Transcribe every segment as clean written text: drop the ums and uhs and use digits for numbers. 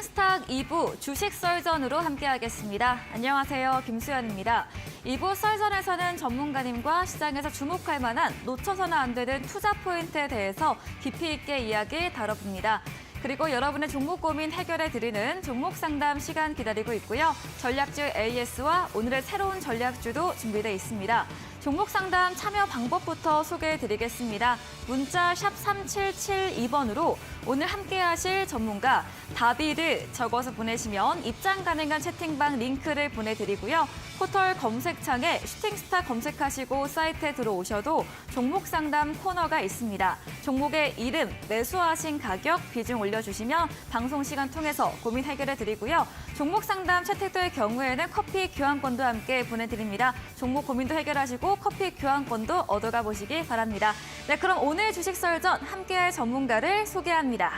스탁 2부 주식 썰전으로 함께하겠습니다. 안녕하세요. 김수연입니다. 2부 썰전에서는 전문가님과 시장에서 주목할 만한 놓쳐서는 안 되는 투자 포인트에 대해서 깊이 있게 이야기 다뤄봅니다. 그리고 여러분의 종목 고민 해결해드리는 종목 상담 시간 기다리고 있고요. 전략주 AS와 오늘의 새로운 전략주도 준비되어 있습니다. 종목 상담 참여 방법부터 소개해드리겠습니다. 문자 샵 3772번으로 오늘 함께하실 전문가 다비드 적어서 보내시면 입장 가능한 채팅방 링크를 보내드리고요. 포털 검색창에 슈팅스타 검색하시고 사이트에 들어오셔도 종목 상담 코너가 있습니다. 종목의 이름, 매수하신 가격, 비중 올려주시면 방송 시간 통해서 고민 해결해드리고요. 종목 상담 채택될 경우에는 커피 교환권도 함께 보내드립니다. 종목 고민도 해결하시고 커피 교환권도 얻어가 보시기 바랍니다. 네, 그럼 오늘 주식 썰전 함께할 전문가를 소개합니다.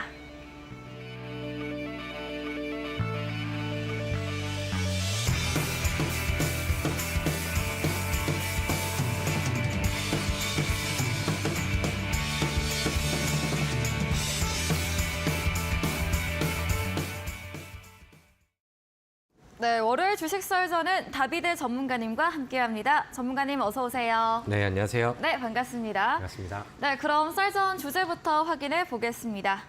네, 월요일 주식 썰전은 다비드 전문가님과 함께합니다. 전문가님 어서 오세요. 네, 안녕하세요. 네, 반갑습니다. 반갑습니다. 네, 그럼 썰전 주제부터 확인해 보겠습니다.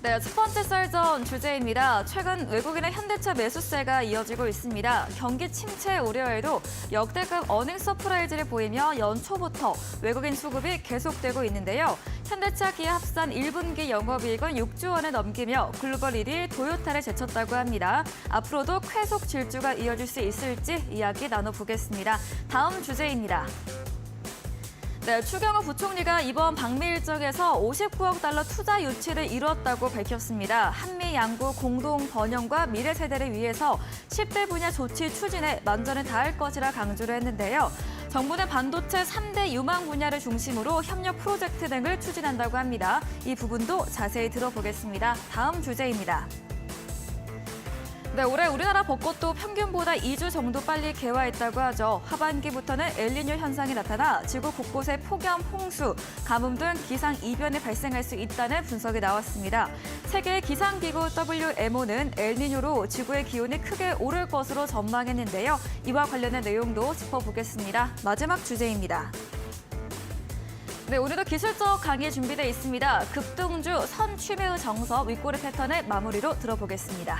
네, 첫 번째 썰전 주제입니다. 최근 외국인의 현대차 매수세가 이어지고 있습니다. 경기 침체 우려에도 역대급 어닝 서프라이즈를 보이며 연초부터 외국인 수급이 계속되고 있는데요. 현대차 기아 합산 1분기 영업이익은 6조 원을 넘기며 글로벌 1위 도요타를 제쳤다고 합니다. 앞으로도 쾌속 질주가 이어질 수 있을지 이야기 나눠보겠습니다. 다음 주제입니다. 네, 추경호 부총리가 이번 방미 일정에서 59억 달러 투자 유치를 이뤘다고 밝혔습니다. 한미 양국 공동 번영과 미래 세대를 위해서 10대 분야 조치 추진에 만전을 다할 것이라 강조를 했는데요. 정부는 반도체 3대 유망 분야를 중심으로 협력 프로젝트 등을 추진한다고 합니다. 이 부분도 자세히 들어보겠습니다. 다음 주제입니다. 네, 올해 우리나라 벚꽃도 평균보다 2주 정도 빨리 개화했다고 하죠. 하반기부터는 엘니뇨 현상이 나타나 지구 곳곳에 폭염, 홍수, 가뭄 등 기상 이변이 발생할 수 있다는 분석이 나왔습니다. 세계 기상기구 WMO는 엘니뇨로 지구의 기온이 크게 오를 것으로 전망했는데요. 이와 관련된 내용도 짚어보겠습니다. 마지막 주제입니다. 네, 오늘도 기술적 강의 준비되어 있습니다. 급등주 선취매의 정석 윗꼬리 패턴의 마무리로 들어보겠습니다.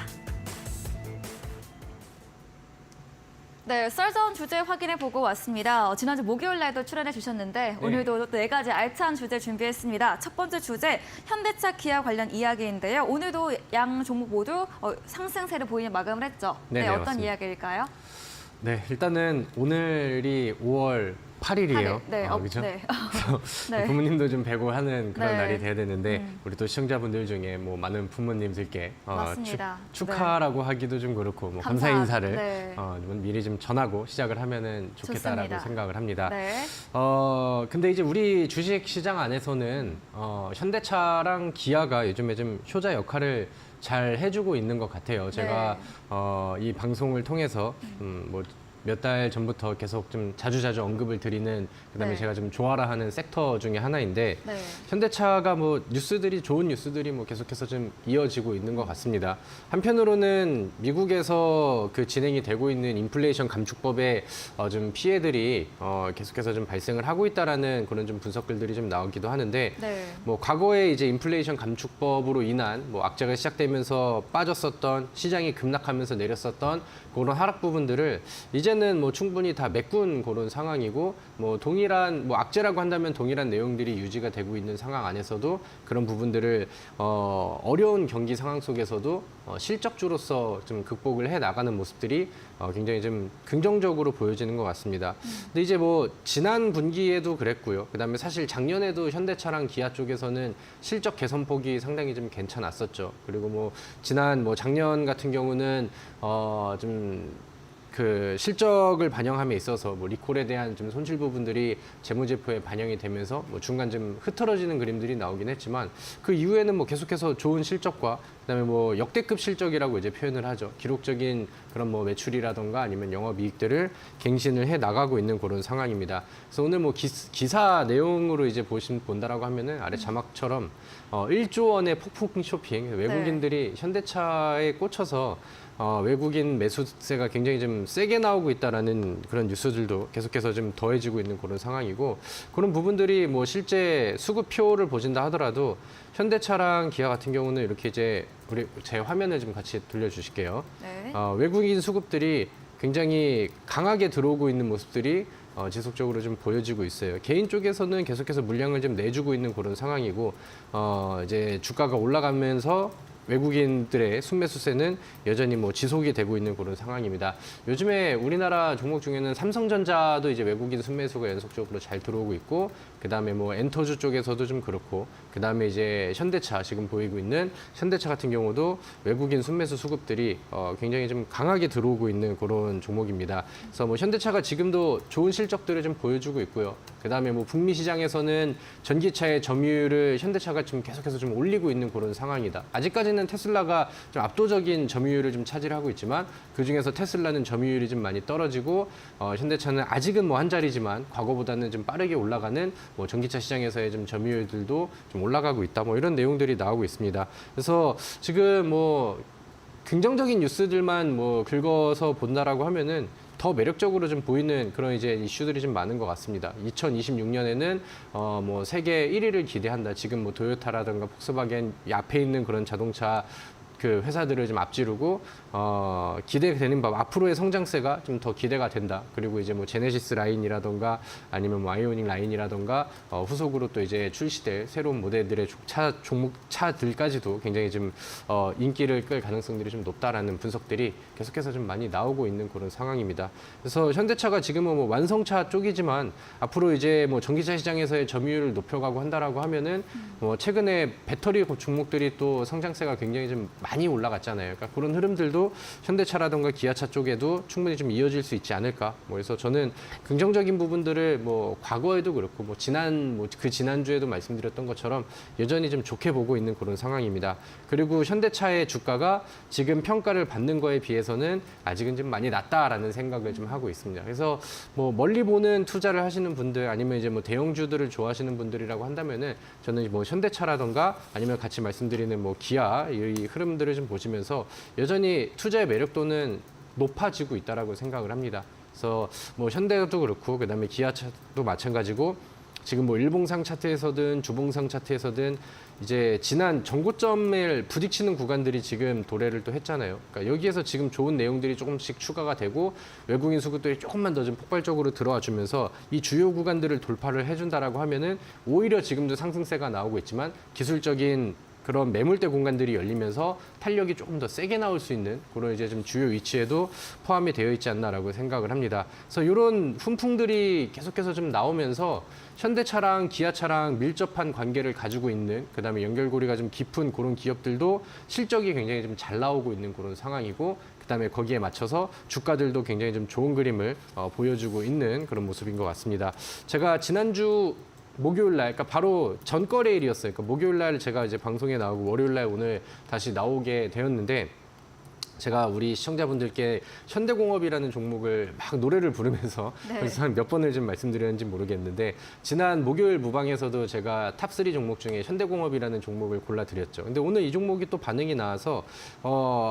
네, 썰전 주제 확인해보고 왔습니다. 지난주 목요일 날도 출연해 주셨는데 오늘도 4가지 알찬 주제 준비했습니다. 첫 번째 주제, 현대차 기아 관련 이야기인데요. 오늘도 양 종목 모두 상승세를 보이는 마감을 했죠. 네, 어떤 맞습니다. 이야기일까요? 네, 일단은 오늘이 5월 8일이에요. 네, 그렇죠? 네. 네. 부모님도 좀 뵈고 하는 그런 네. 날이 돼야 되는데 우리 또 시청자분들 중에 뭐 많은 부모님들께 맞습니다. 축하라고 하기도 좀 그렇고 뭐 감사 인사를 미리 좀 전하고 시작을 하면은 좋겠다라고 좋습니다. 생각을 합니다. 네. 근데 이제 우리 주식 시장 안에서는 현대차랑 기아가 요즘에 좀 효자 역할을 잘 해주고 있는 것 같아요. 제가 이 방송을 통해서 뭐 몇 달 전부터 계속 좀 자주자주 언급을 드리는, 그다음에 네. 제가 좀 좋아라 하는 섹터 중에 하나인데 네. 현대차가 뭐 좋은 뉴스들이 뭐 계속해서 좀 이어지고 있는 것 같습니다. 한편으로는 미국에서 그 진행이 되고 있는 인플레이션 감축법에 좀 피해들이 계속해서 좀 발생을 하고 있다라는 그런 좀 분석글들이 좀 나오기도 하는데 네. 뭐 과거에 이제 인플레이션 감축법으로 인한 뭐 악재가 시작되면서 빠졌었던, 시장이 급락하면서 내렸었던 그런 하락 부분들을 이제는 뭐 충분히 다 메꾼 그런 상황이고, 뭐 동일한 뭐 악재라고 한다면 동일한 내용들이 유지가 되고 있는 상황 안에서도 그런 부분들을 어려운 경기 상황 속에서도 실적주로서 좀 극복을 해 나가는 모습들이 굉장히 좀 긍정적으로 보여지는 것 같습니다. 근데 이제 뭐 지난 분기에도 그랬고요. 그다음에 사실 작년에도 현대차랑 기아 쪽에서는 실적 개선폭이 상당히 좀 괜찮았었죠. 그리고 뭐 지난 뭐 작년 같은 경우는 좀 그 실적을 반영함에 있어서 뭐 리콜 콜에 대한 좀 손실 부분들이 재무제표에 반영이 되면서 뭐 중간 좀 흐트러지는 그림들이 나오긴 했지만 그 이후에는 뭐 계속해서 좋은 실적과 그다음에 뭐 역대급 실적이라고 이제 표현을 하죠. 기록적인 그런 뭐 매출이라던가 아니면 영업이익들을 갱신을 해 나가고 있는 그런 상황입니다. 그래서 오늘 뭐 기사 내용으로 이제 본다라고 하면은 아래 자막처럼 1조 원의 폭풍 쇼핑, 외국인들이 현대차에 꽂혀서 외국인 매수세가 굉장히 좀 세게 나오고 있다라는 그런 뉴스들도 계속해서 좀 더해지고 있는 그런 상황이고 그런 부분들이 뭐 실제 수급표를 보신다 하더라도 현대차랑 기아 같은 경우는 이렇게 이제 우리 제 화면을 좀 같이 돌려주실게요. 네. 외국인 수급들이 굉장히 강하게 들어오고 있는 모습들이 지속적으로 좀 보여지고 있어요. 개인 쪽에서는 계속해서 물량을 좀 내주고 있는 그런 상황이고 이제 주가가 올라가면서 외국인들의 순매수세는 여전히 뭐 지속이 되고 있는 그런 상황입니다. 요즘에 우리나라 종목 중에는 삼성전자도 이제 외국인 순매수가 연속적으로 잘 들어오고 있고, 그 다음에 뭐 엔터주 쪽에서도 좀 그렇고, 그 다음에 이제 현대차 지금 보이고 있는 현대차 같은 경우도 외국인 순매수 수급들이 굉장히 좀 강하게 들어오고 있는 그런 종목입니다. 그래서 뭐 현대차가 지금도 좋은 실적들을 좀 보여주고 있고요. 그 다음에 뭐 북미 시장에서는 전기차의 점유율을 현대차가 좀 계속해서 좀 올리고 있는 그런 상황이다. 아직까지는 테슬라가 좀 압도적인 점유율을 좀 차지하고 있지만 그 중에서 테슬라는 점유율이 좀 많이 떨어지고 현대차는 아직은 뭐 한 자리지만 과거보다는 좀 빠르게 올라가는 뭐 전기차 시장에서의 좀 점유율들도 좀 올라가고 있다. 뭐 이런 내용들이 나오고 있습니다. 그래서 지금 뭐 긍정적인 뉴스들만 뭐 긁어서 본다라고 하면은 더 매력적으로 좀 보이는 그런 이제 이슈들이 좀 많은 것 같습니다. 2026년에는 뭐 세계 1위를 기대한다. 지금 뭐 도요타라든가 폭스바겐 이 앞에 있는 그런 자동차 그 회사들을 좀 앞지르고 기대되는 바 앞으로의 성장세가 좀 더 기대가 된다. 그리고 이제 뭐 제네시스 라인이라던가 아니면 뭐 아이오닉 라인이라던가 후속으로 또 이제 출시될 새로운 모델들의 차들까지도 굉장히 좀 인기를 끌 가능성들이 좀 높다라는 분석들이 계속해서 좀 많이 나오고 있는 그런 상황입니다. 그래서 현대차가 지금은 뭐 완성차 쪽이지만 앞으로 이제 뭐 전기차 시장에서의 점유율을 높여가고 한다라고 하면은 뭐 최근에 배터리 종목들이 또 성장세가 굉장히 좀 많이 올라갔잖아요. 그러니까 그런 흐름들도 현대차라든가 기아차 쪽에도 충분히 좀 이어질 수 있지 않을까. 뭐 그래서 저는 긍정적인 부분들을 뭐 과거에도 그렇고 뭐 그 지난주에도 말씀드렸던 것처럼 여전히 좀 좋게 보고 있는 그런 상황입니다. 그리고 현대차의 주가가 지금 평가를 받는 거에 비해서는 아직은 좀 많이 낮다라는 생각을 좀 하고 있습니다. 그래서 뭐 멀리 보는 투자를 하시는 분들 아니면 이제 뭐 대형주들을 좋아하시는 분들이라고 한다면은 저는 뭐 현대차라든가 아니면 같이 말씀드리는 뭐 기아 이 흐름들을 좀 보시면서 여전히 투자의 매력도는 높아지고 있다라고 생각을 합니다. 그래서 뭐 현대도 그렇고 그다음에 기아차도 마찬가지고 지금 뭐 일봉상 차트에서든 주봉상 차트에서든 이제 지난 전고점을 부딪히는 구간들이 지금 도래를 또 했잖아요. 그러니까 여기에서 지금 좋은 내용들이 조금씩 추가가 되고 외국인 수급들이 조금만 더 좀 폭발적으로 들어와 주면서 이 주요 구간들을 돌파를 해준다라고 하면은 오히려 지금도 상승세가 나오고 있지만 기술적인 그런 매물대 공간들이 열리면서 탄력이 조금 더 세게 나올 수 있는 그런 이제 좀 주요 위치에도 포함이 되어 있지 않나라고 생각을 합니다. 그래서 이런 훈풍들이 계속해서 좀 나오면서 현대차랑 기아차랑 밀접한 관계를 가지고 있는 그다음에 연결고리가 좀 깊은 그런 기업들도 실적이 굉장히 좀 잘 나오고 있는 그런 상황이고 그다음에 거기에 맞춰서 주가들도 굉장히 좀 좋은 그림을 보여주고 있는 그런 모습인 것 같습니다. 제가 지난주 목요일 날, 그러니까 바로 전거래일이었어요. 그러니까 목요일 날 제가 이제 방송에 나오고 월요일 날 오늘 다시 나오게 되었는데 제가 우리 시청자분들께 현대공업이라는 종목을 막 노래를 부르면서 그래서 한 몇 번을 좀 말씀드렸는지 모르겠는데 지난 목요일 무방에서도 제가 탑3 종목 중에 현대공업이라는 종목을 골라드렸죠. 근데 오늘 이 종목이 또 반응이 나와서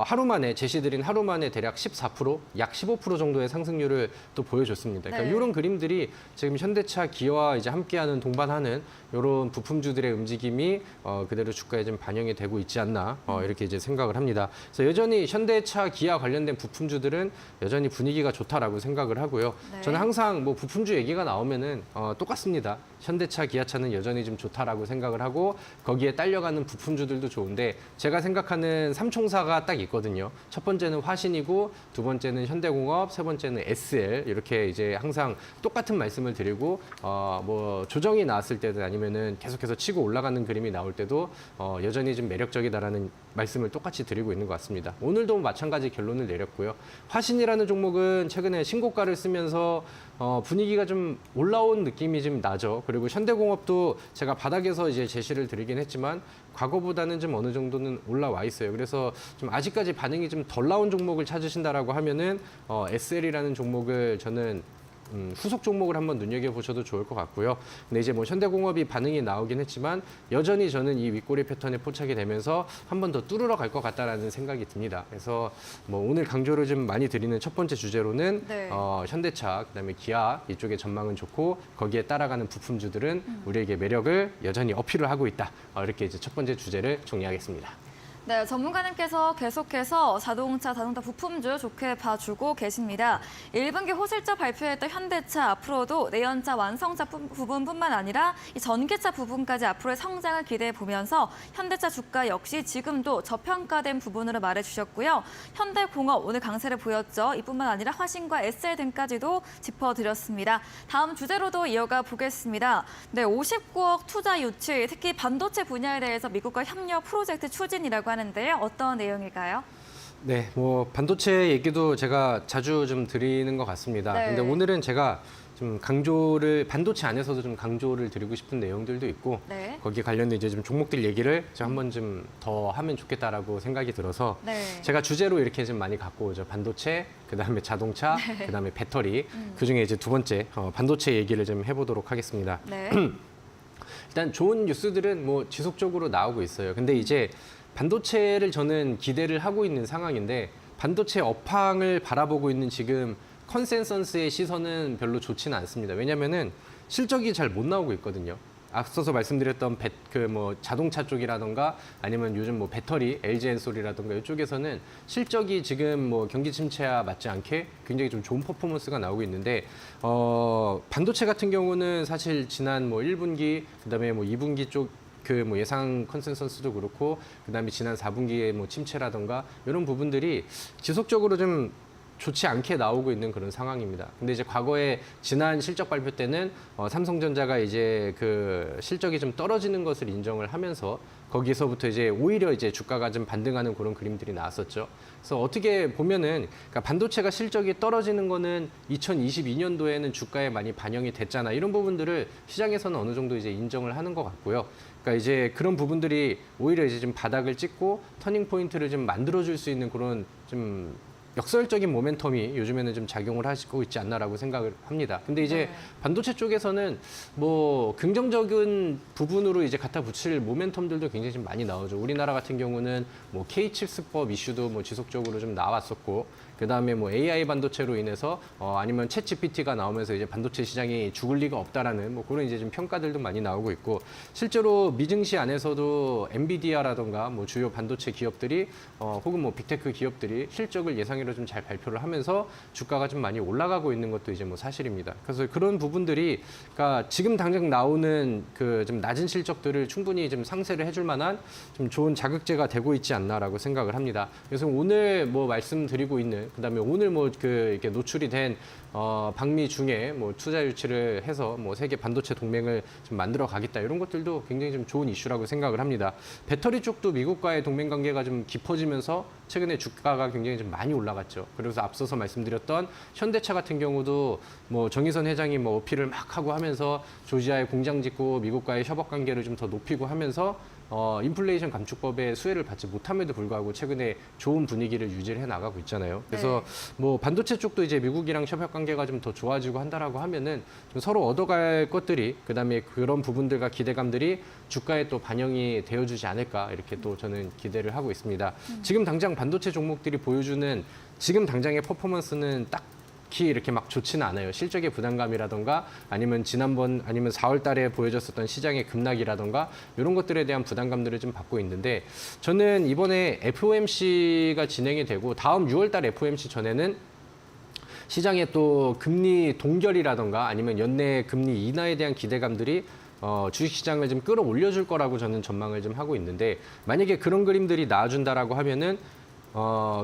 하루 만에 제시드린 하루 만에 대략 14%, 약 15% 정도의 상승률을 또 보여줬습니다. 그러니까 네. 이런 그림들이 지금 현대차, 기아와 이제 함께하는 동반하는 이런 부품주들의 움직임이 그대로 주가에 좀 반영이 되고 있지 않나 이렇게 이제 생각을 합니다. 그래서 여전히 현대차, 기아 관련된 부품주들은 여전히 분위기가 좋다라고 생각을 하고요. 네. 저는 항상 뭐 부품주 얘기가 나오면은 똑같습니다. 현대차, 기아차는 여전히 좀 좋다라고 생각을 하고 거기에 딸려가는 부품주들도 좋은데 제가 생각하는 삼총사가 딱 있거든요. 첫 번째는 화신이고 두 번째는 현대공업, 세 번째는 SL 이렇게 이제 항상 똑같은 말씀을 드리고 뭐 조정이 나왔을 때든 아니면은 계속해서 치고 올라가는 그림이 나올 때도 여전히 좀 매력적이다라는 말씀을 똑같이 드리고 있는 것 같습니다. 오늘도 마찬가지 결론을 내렸고요. 화신이라는 종목은 최근에 신고가를 쓰면서 분위기가 좀 올라온 느낌이 좀 나죠. 그리고 현대공업도 제가 바닥에서 이제 제시를 드리긴 했지만 과거보다는 좀 어느 정도는 올라와 있어요. 그래서 좀 아직까지 반응이 좀 덜 나온 종목을 찾으신다라고 하면은 SL이라는 종목을 저는 후속 종목을 한번 눈여겨보셔도 좋을 것 같고요. 근데 이제 뭐 현대공업이 반응이 나오긴 했지만 여전히 저는 이 윗꼬리 패턴에 포착이 되면서 한 번 더 뚫으러 갈 것 같다라는 생각이 듭니다. 그래서 뭐 오늘 강조를 좀 많이 드리는 첫 번째 주제로는 네. 현대차, 그다음에 기아 이쪽의 전망은 좋고 거기에 따라가는 부품주들은 우리에게 매력을 여전히 어필을 하고 있다. 이렇게 이제 첫 번째 주제를 정리하겠습니다. 네, 전문가님께서 계속해서 자동차 부품주 좋게 봐주고 계십니다. 1분기 호실적 발표했던 현대차 앞으로도 내연차 완성차 부분뿐만 아니라 이 전기차 부분까지 앞으로의 성장을 기대해 보면서 현대차 주가 역시 지금도 저평가된 부분으로 말해주셨고요. 현대공업 오늘 강세를 보였죠. 이뿐만 아니라 화신과 SL 등까지도 짚어드렸습니다. 다음 주제로도 이어가 보겠습니다. 네, 59억 투자 유치, 특히 반도체 분야에 대해서 미국과 협력 프로젝트 추진이라고 하는데요. 어떤 내용일까요? 네, 뭐 반도체 얘기도 제가 자주 좀 드리는 것 같습니다. 네. 근데 오늘은 제가 좀 반도체 안에서도 좀 강조를 드리고 싶은 내용들도 있고 네. 거기에 관련된 이제 좀 종목들 얘기를 제가 한번 좀 더 하면 좋겠다라고 생각이 들어서 네. 제가 주제로 이렇게 좀 많이 갖고 오죠. 반도체, 그다음에 자동차, 그다음에 배터리. 그중에 이제 두 번째 반도체 얘기를 좀 해보도록 하겠습니다. 네. 일단 좋은 뉴스들은 뭐 지속적으로 나오고 있어요. 근데 이제 반도체를 저는 기대를 하고 있는 상황인데 반도체 업황을 바라보고 있는 지금 컨센서스의 시선은 별로 좋지는 않습니다. 왜냐면은 실적이 잘 못 나오고 있거든요. 앞서서 말씀드렸던 자동차 쪽이라던가 아니면 요즘 뭐 배터리, LG엔솔이라던가 이쪽에서는 실적이 지금 뭐 경기 침체와 맞지 않게 굉장히 좀 좋은 퍼포먼스가 나오고 있는데 반도체 같은 경우는 사실 지난 뭐 1분기 그다음에 뭐 2분기 쪽 예상 컨센서스도 그렇고 그다음에 지난 4분기의 뭐 침체라던가 이런 부분들이 지속적으로 좀 좋지 않게 나오고 있는 그런 상황입니다. 근데 이제 과거에 지난 실적 발표 때는 삼성전자가 이제 그 실적이 좀 떨어지는 것을 인정을 하면서 거기서부터 이제 오히려 이제 주가가 좀 반등하는 그런 그림들이 나왔었죠. 그래서 어떻게 보면은 그러니까 반도체가 실적이 떨어지는 거는 2022년도에는 주가에 많이 반영이 됐잖아. 이런 부분들을 시장에서는 어느 정도 이제 인정을 하는 것 같고요. 그러니까 이제 그런 부분들이 오히려 이제 좀 바닥을 찍고 터닝 포인트를 좀 만들어줄 수 있는 그런 좀 역설적인 모멘텀이 요즘에는 좀 작용을 하고 있지 않나라고 생각을 합니다. 근데 이제 네. 반도체 쪽에서는 뭐 긍정적인 부분으로 이제 갖다 붙일 모멘텀들도 굉장히 좀 많이 나오죠. 우리나라 같은 경우는 뭐 K칩스법 이슈도 뭐 지속적으로 좀 나왔었고, 그 다음에 뭐 AI 반도체로 인해서 아니면 챗 GPT가 나오면서 이제 반도체 시장이 죽을 리가 없다라는 뭐 그런 이제 좀 평가들도 많이 나오고 있고, 실제로 미증시 안에서도 엔비디아라던가 뭐 주요 반도체 기업들이 혹은 뭐 빅테크 기업들이 실적을 예상외로 좀 잘 발표를 하면서 주가가 좀 많이 올라가고 있는 것도 이제 뭐 사실입니다. 그래서 그런 부분들이 그러니까 지금 당장 나오는 그 좀 낮은 실적들을 충분히 좀 상쇄를 해줄 만한 좀 좋은 자극제가 되고 있지 않나라고 생각을 합니다. 그래서 오늘 뭐 말씀드리고 있는 그다음에 오늘 뭐 이렇게 노출이 된 방미 중에 뭐 투자 유치를 해서 뭐 세계 반도체 동맹을 좀 만들어 가겠다 이런 것들도 굉장히 좀 좋은 이슈라고 생각을 합니다. 배터리 쪽도 미국과의 동맹 관계가 좀 깊어지면서 최근에 주가가 굉장히 좀 많이 올라갔죠. 그래서 앞서서 말씀드렸던 현대차 같은 경우도 뭐 정의선 회장이 뭐 어필을 막 하고 하면서 조지아에 공장 짓고 미국과의 협업 관계를 좀 더 높이고 하면서 인플레이션 감축법의 수혜를 받지 못함에도 불구하고 최근에 좋은 분위기를 유지를 해 나가고 있잖아요. 그래서 뭐 반도체 쪽도 이제 미국이랑 협력 관계가 좀 더 좋아지고 한다라고 하면은 좀 서로 얻어갈 것들이 그다음에 그런 부분들과 기대감들이 주가에 또 반영이 되어주지 않을까 이렇게 또 저는 기대를 하고 있습니다. 지금 당장 반도체 종목들이 보여주는 지금 당장의 퍼포먼스는 딱히 이렇게 막 좋지는 않아요. 실적의 부담감이라던가 아니면 아니면 4월 달에 보여줬었던 시장의 급락이라던가 이런 것들에 대한 부담감들을 좀 받고 있는데, 저는 이번에 FOMC가 진행이 되고 다음 6월 달 FOMC 전에는 시장의 또 금리 동결이라던가 아니면 연내 금리 인하에 대한 기대감들이 주식시장을 좀 끌어올려줄 거라고 저는 전망을 좀 하고 있는데, 만약에 그런 그림들이 나와준다라고 하면은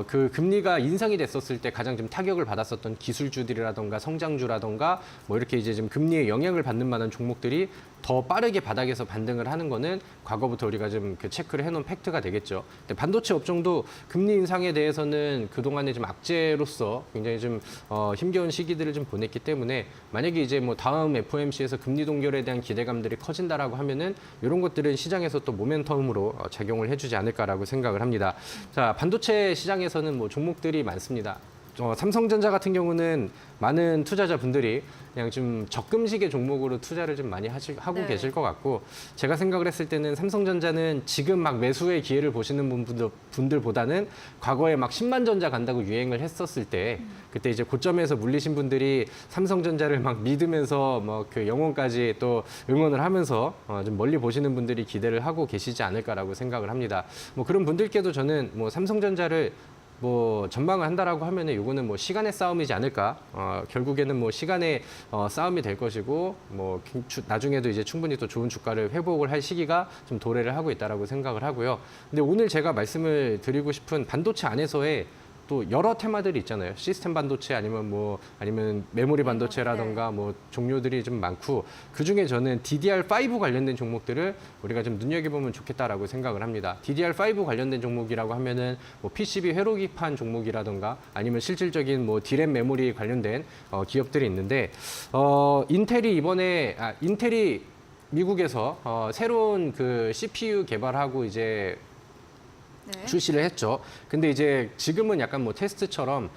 그 금리가 인상이 됐었을 때 가장 좀 타격을 받았었던 기술주들이라던가 성장주라던가 뭐 이렇게 이제 좀 금리에 영향을 받는 만한 종목들이 더 빠르게 바닥에서 반등을 하는 거는 과거부터 우리가 좀 그 체크를 해놓은 팩트가 되겠죠. 근데 반도체 업종도 금리 인상에 대해서는 그동안에 좀 악재로서 굉장히 좀 힘겨운 시기들을 좀 보냈기 때문에 만약에 이제 뭐 다음 FOMC에서 금리 동결에 대한 기대감들이 커진다라고 하면은 이런 것들은 시장에서 또 모멘텀으로 작용을 해주지 않을까라고 생각을 합니다. 자, 반도체 시장에서는 뭐 종목들이 많습니다. 삼성전자 같은 경우는 많은 투자자분들이 그냥 좀 적금식의 종목으로 투자를 좀 많이 하고 네. 계실 것 같고, 제가 생각을 했을 때는 삼성전자는 지금 막 매수의 기회를 보시는 분들보다는 과거에 막 10만 전자 간다고 유행을 했었을 때 그때 이제 고점에서 물리신 분들이 삼성전자를 막 믿으면서 뭐 그 영혼까지 또 응원을 하면서 좀 멀리 보시는 분들이 기대를 하고 계시지 않을까라고 생각을 합니다. 뭐 그런 분들께도 저는 뭐 삼성전자를 뭐 전망을 한다라고 하면은 요거는 뭐 시간의 싸움이지 않을까. 결국에는 뭐 시간의 싸움이 될 것이고, 뭐 나중에도 이제 충분히 또 좋은 주가를 회복을 할 시기가 좀 도래를 하고 있다라고 생각을 하고요. 근데 오늘 제가 말씀을 드리고 싶은 반도체 안에서의 또 여러 테마들이 있잖아요. 시스템 반도체 아니면 메모리 반도체라던가 뭐 종류들이 좀 많고, 그중에 저는 DDR5 관련된 종목들을 우리가 좀 눈여겨보면 좋겠다라고 생각을 합니다. DDR5 관련된 종목이라고 하면은 뭐 PCB 회로기판 종목이라던가 아니면 실질적인 뭐 D램 메모리 관련된 기업들이 있는데, 인텔이 미국에서 새로운 그 CPU 개발하고 이제 네. 출시를 했죠. 근데 이제 지금은 약간 뭐 테스트처럼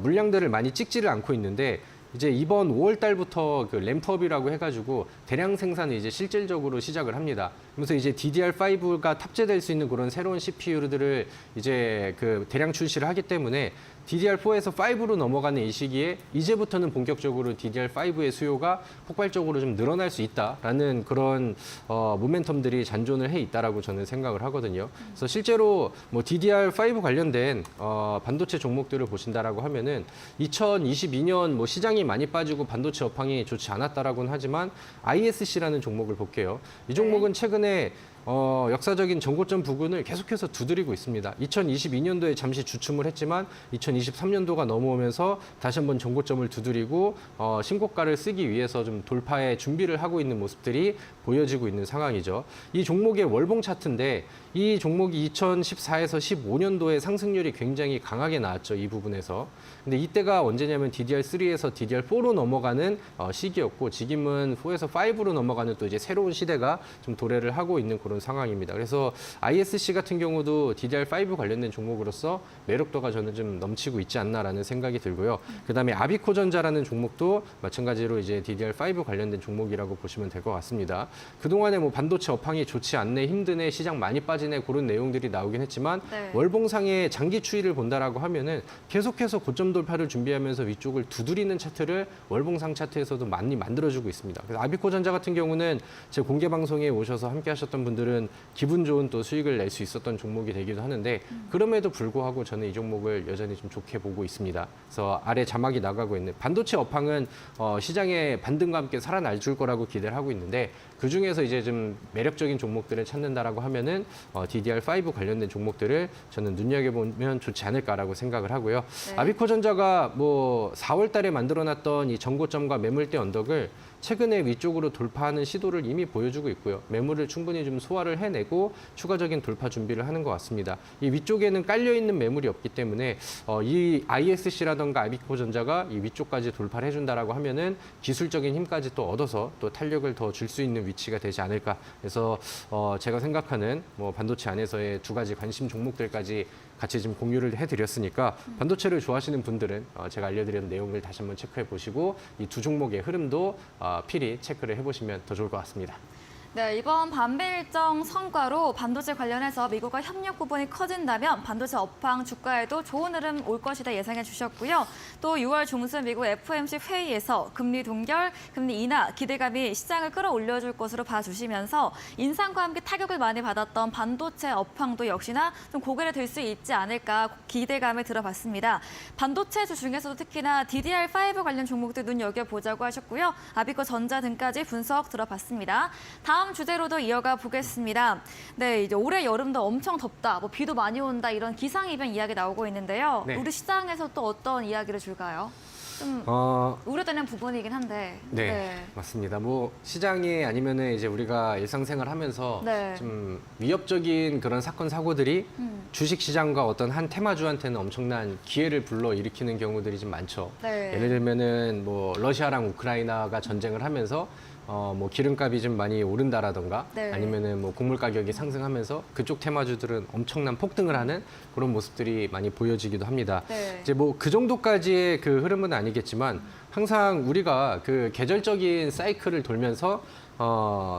물량들을 많이 찍지를 않고 있는데, 이제 이번 5월 달부터 그 램프업이라고 해가지고 대량 생산을 이제 실질적으로 시작을 합니다. 그래서 이제 DDR5가 탑재될 수 있는 그런 새로운 CPU들을 이제 그 대량 출시를 하기 때문에 DDR4에서 5로 넘어가는 이 시기에 이제부터는 본격적으로 DDR5의 수요가 폭발적으로 좀 늘어날 수 있다라는 그런 모멘텀들이 잔존을 해 있다라고 저는 생각을 하거든요. 그래서 실제로 뭐 DDR5 관련된 반도체 종목들을 보신다라고 하면은 2022년 뭐 시장이 많이 빠지고 반도체 업황이 좋지 않았다라고는 하지만 ISC라는 종목을 볼게요. 이 종목은 최근에 역사적인 전고점 부근을 계속해서 두드리고 있습니다. 2022년도에 잠시 주춤을 했지만 2023년도가 넘어오면서 다시 한번 전고점을 두드리고 신고가를 쓰기 위해서 좀 돌파의 준비를 하고 있는 모습들이 보여지고 있는 상황이죠. 이 종목의 월봉 차트인데, 이 종목이 2014에서 15년도에 상승률이 굉장히 강하게 나왔죠. 이 부분에서. 근데 이때가 언제냐면 DDR3에서 DDR4로 넘어가는 시기였고, 지금은 4에서 5로 넘어가는 또 이제 새로운 시대가 좀 도래를 하고 있는 그런 상황입니다. 그래서 ISC 같은 경우도 DDR5 관련된 종목으로서 매력도가 저는 좀 넘치고 있지 않나라는 생각이 들고요. 그다음에 아비코전자라는 종목도 마찬가지로 이제 DDR5 관련된 종목이라고 보시면 될 것 같습니다. 그동안에 뭐 반도체 업황이 좋지 않네, 힘드네, 시장 많이 빠지네 그런 내용들이 나오긴 했지만 네. 월봉상의 장기 추이를 본다라고 하면은 계속해서 고점 돌파를 준비하면서 위쪽을 두드리는 차트를 월봉상 차트에서도 많이 만들어주고 있습니다. 그래서 아비코전자 같은 경우는 제 공개 방송에 오셔서 함께 하셨던 분들은 기분 좋은 또 수익을 낼 수 있었던 종목이 되기도 하는데, 그럼에도 불구하고 저는 이 종목을 여전히 좀 좋게 보고 있습니다. 그래서 아래 자막이 나가고 있는 반도체 업황은 시장의 반등과 함께 살아날 줄 거라고 기대를 하고 있는데, 그 중에서 이제 좀 매력적인 종목들을 찾는다라고 하면은 DDR5 관련된 종목들을 저는 눈여겨보면 좋지 않을까라고 생각을 하고요. 네. 아비코전자가 뭐 4월 달에 만들어놨던 이 전고점과 매물대 언덕을 최근에 위쪽으로 돌파하는 시도를 이미 보여주고 있고요. 매물을 충분히 좀 소화를 해내고 추가적인 돌파 준비를 하는 것 같습니다. 이 위쪽에는 깔려있는 매물이 없기 때문에 이 ISC라던가 아비코전자가 이 위쪽까지 돌파를 해준다라고 하면은 기술적인 힘까지 또 얻어서 또 탄력을 더 줄 수 있는 위치가 되지 않을까. 그래서 제가 생각하는 뭐 반도체 안에서의 두 가지 관심 종목들까지 같이 좀 공유를 해드렸으니까, 반도체를 좋아하시는 분들은 제가 알려드린 내용을 다시 한번 체크해 보시고 이 두 종목의 흐름도 필히 체크를 해보시면 더 좋을 것 같습니다. 네, 이번 반배 일정 성과로 반도체 관련해서 미국과 협력 부분이 커진다면 반도체 업황 주가에도 좋은 흐름 올 것이다 예상해 주셨고요. 또 6월 중순 미국 FOMC 회의에서 금리 동결, 금리 인하 기대감이 시장을 끌어올려줄 것으로 봐주시면서 인상과 함께 타격을 많이 받았던 반도체 업황도 역시나 좀 고개를 들 수 있지 않을까 기대감을 들어봤습니다. 반도체주 중에서도 특히나 DDR5 관련 종목들 눈여겨보자고 하셨고요. 아비코 전자 등까지 분석 들어봤습니다. 다음 주제로도 이어가 보겠습니다. 네, 이제 올해 여름도 엄청 덥다, 뭐 비도 많이 온다 이런 기상이변 이야기 나오고 있는데요. 네. 우리 시장에서 또 어떤 이야기를 줄까요? 좀 우려되는 부분이긴 한데. 네, 맞습니다. 뭐 시장에 아니면은 이제 우리가 일상생활 하면서 네. 좀 위협적인 그런 사건 사고들이 주식 시장과 어떤 한 테마주한테는 엄청난 기회를 불러 일으키는 경우들이 좀 많죠. 네. 예를 들면은 뭐 러시아랑 우크라이나가 전쟁을 하면서 뭐 기름값이 좀 많이 오른다라던가 네. 아니면은 뭐 곡물 가격이 상승하면서 그쪽 테마주들은 엄청난 폭등을 하는 그런 모습들이 많이 보여지기도 합니다. 네. 이제 뭐 그 정도까지의 그 흐름은 아니겠지만 항상 우리가 그 계절적인 사이클을 돌면서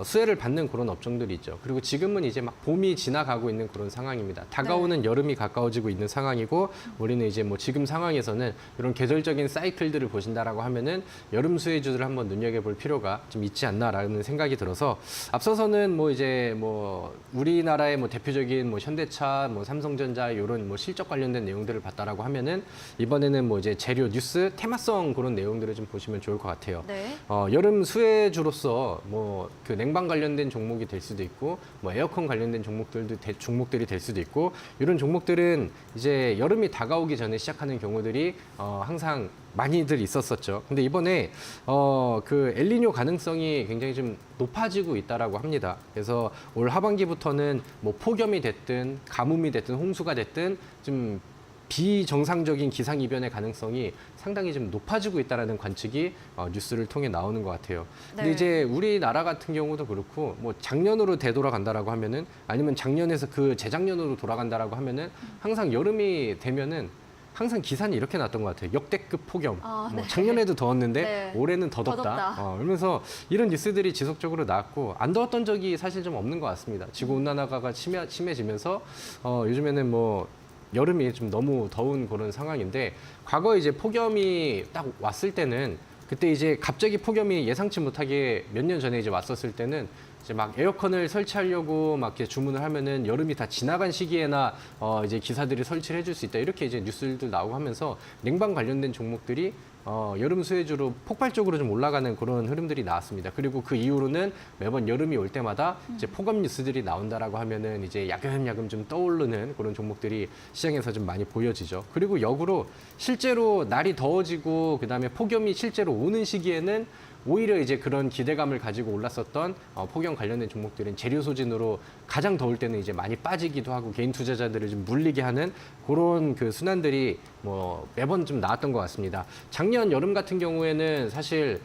수혜를 받는 그런 업종들이 있죠. 그리고 지금은 이제 막 봄이 지나가고 있는 그런 상황입니다. 다가오는 여름이 가까워지고 있는 상황이고 우리는 이제 뭐 지금 상황에서는 이런 계절적인 사이클들을 보신다라고 하면은 여름 수혜주들을 한번 눈여겨볼 필요가 좀 있지 않나라는 생각이 들어서 앞서서는 뭐 이제 뭐 우리나라의 뭐 대표적인 뭐 현대차, 뭐 삼성전자 이런 뭐 실적 관련된 내용들을 봤다라고 하면은 이번에는 뭐 이제 재료 뉴스 테마성 그런 내용들을 좀 보시면 좋을 것 같아요. 네. 여름 수혜주로서 뭐 그 냉방 관련된 종목이 될 수도 있고 뭐 에어컨 관련된 종목들이 될 수도 있고 이런 종목들은 이제 여름이 다가오기 전에 시작하는 경우들이 항상 많이들 있었었죠. 근데 이번에 그 엘니뇨 가능성이 굉장히 좀 높아지고 있다라고 합니다. 그래서 올 하반기부터는 뭐 폭염이 됐든 가뭄이 됐든 홍수가 됐든 좀 비정상적인 기상 이변의 가능성이 상당히 좀 높아지고 있다라는 관측이 뉴스를 통해 나오는 것 같아요. 근데 네. 이제 우리나라 같은 경우도 그렇고 뭐 작년으로 되돌아간다라고 하면은 아니면 작년에서 그 재작년으로 돌아간다라고 하면은 항상 여름이 되면은 항상 기사는 이렇게 났던 것 같아요. 역대급 폭염. 아, 뭐 네. 작년에도 더웠는데 네. 올해는 더 더 덥다. 덥다. 그러면서 이런 뉴스들이 지속적으로 나왔고 안 더웠던 적이 사실 좀 없는 것 같습니다. 지구 온난화가 심해지면서 요즘에는 뭐 여름이 좀 너무 더운 그런 상황인데 과거에 이제 폭염이 딱 왔을 때는 그때 이제 갑자기 폭염이 예상치 못하게 몇 년 전에 이제 왔었을 때는 이제 막 에어컨을 설치하려고 막 이렇게 주문을 하면은 여름이 다 지나간 시기에나 이제 기사들이 설치를 해줄 수 있다 이렇게 이제 뉴스들도 나오고 하면서 냉방 관련된 종목들이 여름 수혜주로 폭발적으로 좀 올라가는 그런 흐름들이 나왔습니다. 그리고 그 이후로는 매번 여름이 올 때마다 이제 폭염 뉴스들이 나온다라고 하면은 이제 야금야금 좀 떠오르는 그런 종목들이 시장에서 좀 많이 보여지죠. 그리고 역으로 실제로 날이 더워지고 그다음에 폭염이 실제로 오는 시기에는 오히려 이제 그런 기대감을 가지고 올랐었던 폭염 관련된 종목들은 재료 소진으로 가장 더울 때는 이제 많이 빠지기도 하고 개인 투자자들을 좀 물리게 하는 그런 그 순환들이 뭐 매번 좀 나왔던 것 같습니다. 작년 여름 같은 경우에는 사실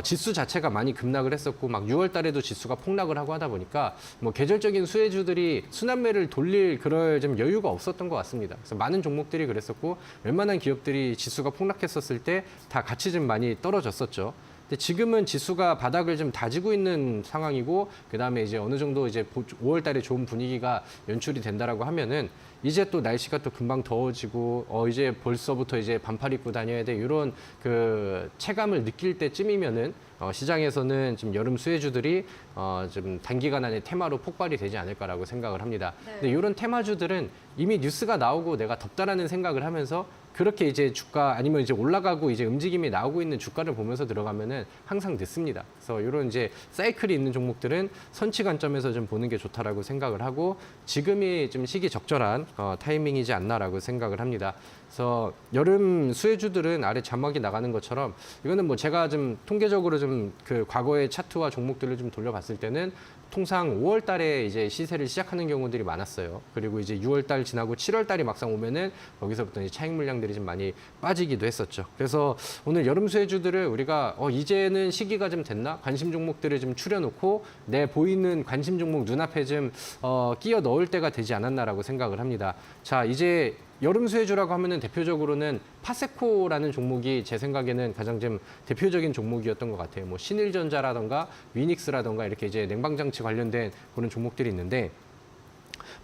지수 자체가 많이 급락을 했었고 막 6월 달에도 지수가 폭락을 하고 하다 보니까 뭐 계절적인 수혜주들이 순환매를 돌릴 그럴 좀 여유가 없었던 것 같습니다. 그래서 많은 종목들이 그랬었고 웬만한 기업들이 지수가 폭락했었을 때 다 같이 좀 많이 떨어졌었죠. 근데 지금은 지수가 바닥을 좀 다지고 있는 상황이고 그다음에 이제 어느 정도 이제 5월 달에 좋은 분위기가 연출이 된다라고 하면은 이제 또 날씨가 또 금방 더워지고 이제 벌써부터 이제 반팔 입고 다녀야 돼 이런 그 체감을 느낄 때쯤이면은 시장에서는 지금 여름 수혜주들이 좀 단기간 안에 테마로 폭발이 되지 않을까라고 생각을 합니다. 네. 근데 이런 테마주들은 이미 뉴스가 나오고 내가 덥다라는 생각을 하면서 그렇게 이제 주가 아니면 이제 올라가고 이제 움직임이 나오고 있는 주가를 보면서 들어가면은 항상 늦습니다. 그래서 이런 이제 사이클이 있는 종목들은 선취 관점에서 좀 보는 게 좋다라고 생각을 하고 지금이 좀 시기 적절한 타이밍이지 않나라고 생각을 합니다. 그래서 여름 수혜주들은 아래 자막이 나가는 것처럼 이거는 뭐 제가 좀 통계적으로 좀 그 과거의 차트와 종목들을 좀 돌려봤을 때는 통상 5월 달에 이제 시세를 시작하는 경우들이 많았어요. 그리고 이제 6월 달 지나고 7월 달이 막상 오면은 거기서부터 이제 차익 물량들이 좀 많이 빠지기도 했었죠. 그래서 오늘 여름 수혜주들을 우리가 이제는 시기가 좀 됐나? 관심 종목들을 좀 추려놓고 내 보이는 관심 종목 눈앞에 좀 끼워 넣을 때가 되지 않았나라고 생각을 합니다. 자, 이제 여름 수혜주라고 하면은 대표적으로는 파세코라는 종목이 제 생각에는 가장 좀 대표적인 종목이었던 것 같아요. 뭐 신일전자라던가 위닉스라던가 이렇게 이제 냉방장치 관련된 그런 종목들이 있는데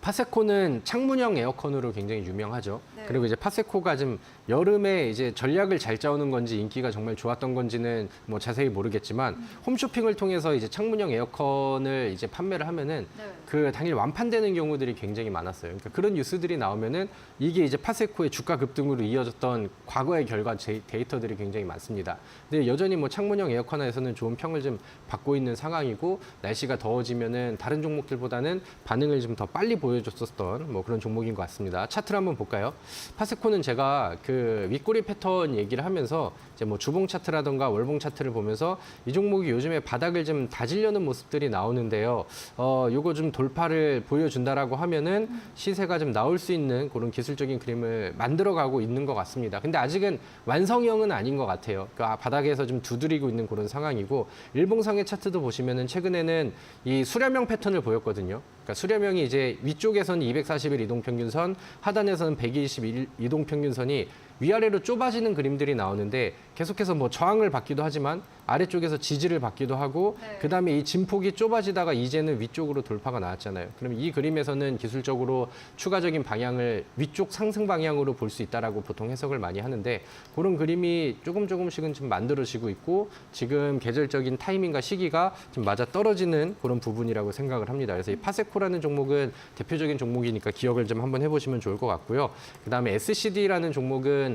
파세코는 창문형 에어컨으로 굉장히 유명하죠. 네. 그리고 이제 파세코가 좀 여름에 이제 전략을 잘 짜오는 건지 인기가 정말 좋았던 건지는 뭐 자세히 모르겠지만 홈쇼핑을 통해서 이제 창문형 에어컨을 이제 판매를 하면은 네. 그 당일 완판되는 경우들이 굉장히 많았어요. 그러니까 그런 뉴스들이 나오면은 이게 이제 파세코의 주가 급등으로 이어졌던 과거의 결과 데이터들이 굉장히 많습니다. 근데 여전히 뭐 창문형 에어컨에서는 좋은 평을 좀 받고 있는 상황이고 날씨가 더워지면은 다른 종목들보다는 반응을 좀 더 빨리 보여줬었던 뭐 그런 종목인 것 같습니다. 차트를 한번 볼까요? 파세코는 제가 그 윗꼬리 패턴 얘기를 하면서 이제 뭐 주봉 차트라던가 월봉 차트를 보면서 이 종목이 요즘에 바닥을 좀 다지려는 모습들이 나오는데요. 요거 좀 돌파를 보여준다라고 하면은 시세가 좀 나올 수 있는 그런 기술적인 그림을 만들어가고 있는 것 같습니다. 근데 아직은 완성형은 아닌 것 같아요. 그러니까 바닥에서 좀 두드리고 있는 그런 상황이고 일봉상의 차트도 보시면은 최근에는 이 수렴형 패턴을 보였거든요. 그러니까 수렴형이 이제 위쪽에서는 240일 이동평균선, 하단에서는 121일 이동평균선이 위아래로 좁아지는 그림들이 나오는데 계속해서 뭐 저항을 받기도 하지만 아래쪽에서 지지를 받기도 하고 네. 그다음에 이 진폭이 좁아지다가 이제는 위쪽으로 돌파가 나왔잖아요. 그럼 이 그림에서는 기술적으로 추가적인 방향을 위쪽 상승 방향으로 볼 수 있다라고 보통 해석을 많이 하는데 그런 그림이 조금씩은 좀 만들어지고 있고 지금 계절적인 타이밍과 시기가 좀 맞아 떨어지는 그런 부분이라고 생각을 합니다. 그래서 이 파세코라는 종목은 대표적인 종목이니까 기억을 좀 한번 해보시면 좋을 것 같고요. 그다음에 SCD라는 종목은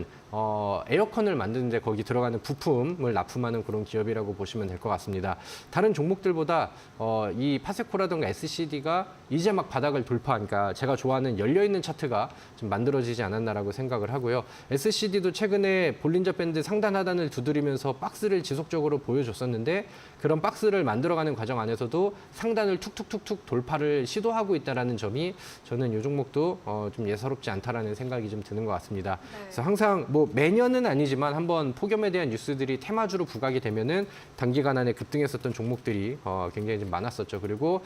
에어컨을 만드는데 거기 들어가는 부품을 납품하는 그런 기업이라고 보시면 될 것 같습니다. 다른 종목들보다 이 파세코라든가 SCD가 이제 막 바닥을 돌파하니까 제가 좋아하는 열려있는 차트가 좀 만들어지지 않았나라고 생각을 하고요. SCD도 최근에 볼린저 밴드 상단 하단을 두드리면서 박스를 지속적으로 보여줬었는데 그런 박스를 만들어가는 과정 안에서도 상단을 툭툭툭툭 돌파를 시도하고 있다는 점이 저는 이 종목도 좀 예사롭지 않다라는 생각이 좀 드는 것 같습니다. 네. 그래서 항상 뭐 매년은 아니지만 한번 폭염에 대한 뉴스들이 테마주로 부각이 되면은 단기간 안에 급등했었던 종목들이 굉장히 좀 많았었죠. 그리고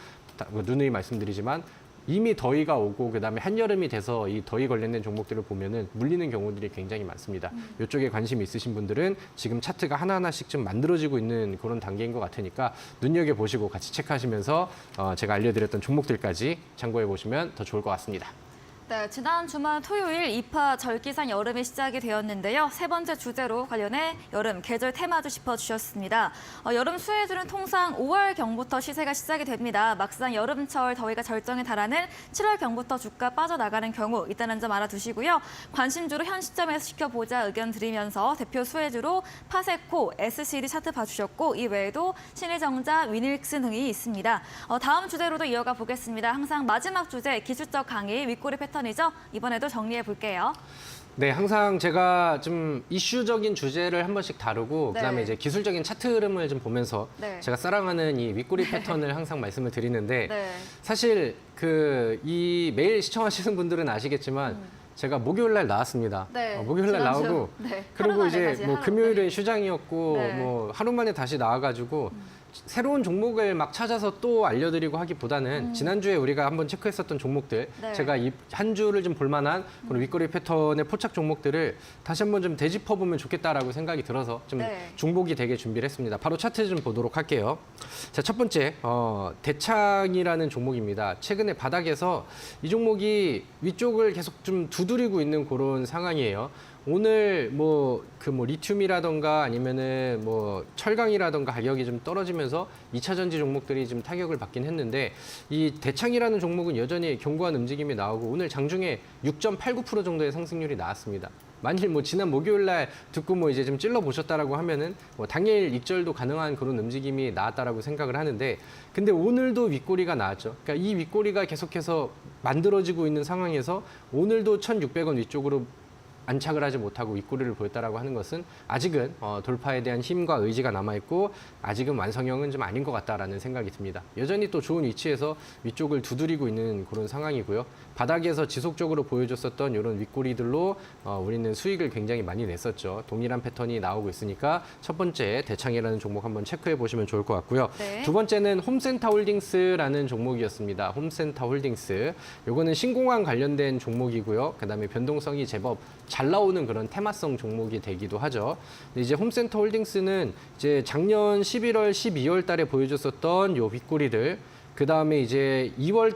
누누이 말씀드리지만 이미 더위가 오고 그다음에 한여름이 돼서 이 더위 관련된 종목들을 보면은 물리는 경우들이 굉장히 많습니다. 이쪽에 관심이 있으신 분들은 지금 차트가 하나하나씩 좀 만들어지고 있는 그런 단계인 것 같으니까 눈여겨보시고 같이 체크하시면서 제가 알려드렸던 종목들까지 참고해 보시면 더 좋을 것 같습니다. 네, 지난 주말 토요일 2파 절기상 여름이 시작이 되었는데요. 세 번째 주제로 관련해 여름 계절 테마주 짚어주셨습니다. 여름 수혜주는 통상 5월경부터 시세가 시작이 됩니다. 막상 여름철 더위가 절정에 달하는 7월경부터 주가 빠져나가는 경우 있다는 점 알아두시고요. 관심주로 현 시점에서 지켜보자 의견 드리면서 대표 수혜주로 파세코, SCD 차트 봐주셨고 이 외에도 신일정자, 위닐슨 등이 있습니다. 다음 주제로도 이어가 보겠습니다. 항상 마지막 주제 기술적 강의 윗꼬리 패턴 이죠? 이번에도 정리해 볼게요. 네, 항상 제가 좀 이슈적인 주제를 한 번씩 다루고 네. 그다음에 이제 기술적인 차트 흐름을 좀 보면서 네. 제가 사랑하는 이 윗꼬리 패턴을 항상 말씀을 드리는데 네. 사실 이 매일 시청하시는 분들은 아시겠지만 제가 목요일 날 나왔습니다. 네, 목요일 날 지난주. 나오고 네, 그리고 하루 이제 만에 뭐 다시 금요일에 휴장이었고 네. 뭐 하루 만에 다시 나와가지고 새로운 종목을 막 찾아서 또 알려드리고 하기보다는 지난주에 우리가 한번 체크했었던 종목들 네. 제가 이 한 주를 좀 볼만한 그런 윗꼬리 패턴의 포착 종목들을 다시 한번 좀 되짚어보면 좋겠다라고 생각이 들어서 좀 네. 중복이 되게 준비를 했습니다. 바로 차트 좀 보도록 할게요. 자, 첫 번째 대창이라는 종목입니다. 최근에 바닥에서 이 종목이 위쪽을 계속 좀 두드리고 있는 그런 상황이에요. 오늘 리튬이라던가 아니면은 뭐 철강이라던가 가격이 좀 떨어지면서 2차 전지 종목들이 좀 타격을 받긴 했는데 이 대창이라는 종목은 여전히 견고한 움직임이 나오고 오늘 장중에 6.89% 정도의 상승률이 나왔습니다. 만일 뭐 지난 목요일 날 듣고 뭐 이제 좀 찔러 보셨다라고 하면은 뭐 당일 익절도 가능한 그런 움직임이 나왔다라고 생각을 하는데 근데 오늘도 윗꼬리가 나왔죠. 그러니까 이 윗꼬리가 계속해서 만들어지고 있는 상황에서 오늘도 1,600원 위쪽으로 안착을 하지 못하고 윗꼬리를 보였다라고 하는 것은 아직은 돌파에 대한 힘과 의지가 남아있고 아직은 완성형은 좀 아닌 것 같다라는 생각이 듭니다. 여전히 또 좋은 위치에서 위쪽을 두드리고 있는 그런 상황이고요. 바닥에서 지속적으로 보여줬었던 이런 윗꼬리들로 우리는 수익을 굉장히 많이 냈었죠. 동일한 패턴이 나오고 있으니까 첫 번째 대창이라는 종목 한번 체크해 보시면 좋을 것 같고요. 네. 두 번째는 홈센터 홀딩스라는 종목이었습니다. 홈센터 홀딩스. 요거는 신공항 관련된 종목이고요. 그다음에 변동성이 제법 잘 나오는 그런 테마성 종목이 되기도 하죠. 근데 이제 홈센터 홀딩스는 이제 작년 11월, 12월 달에 보여줬었던 요 윗꼬리들 그 다음에 이제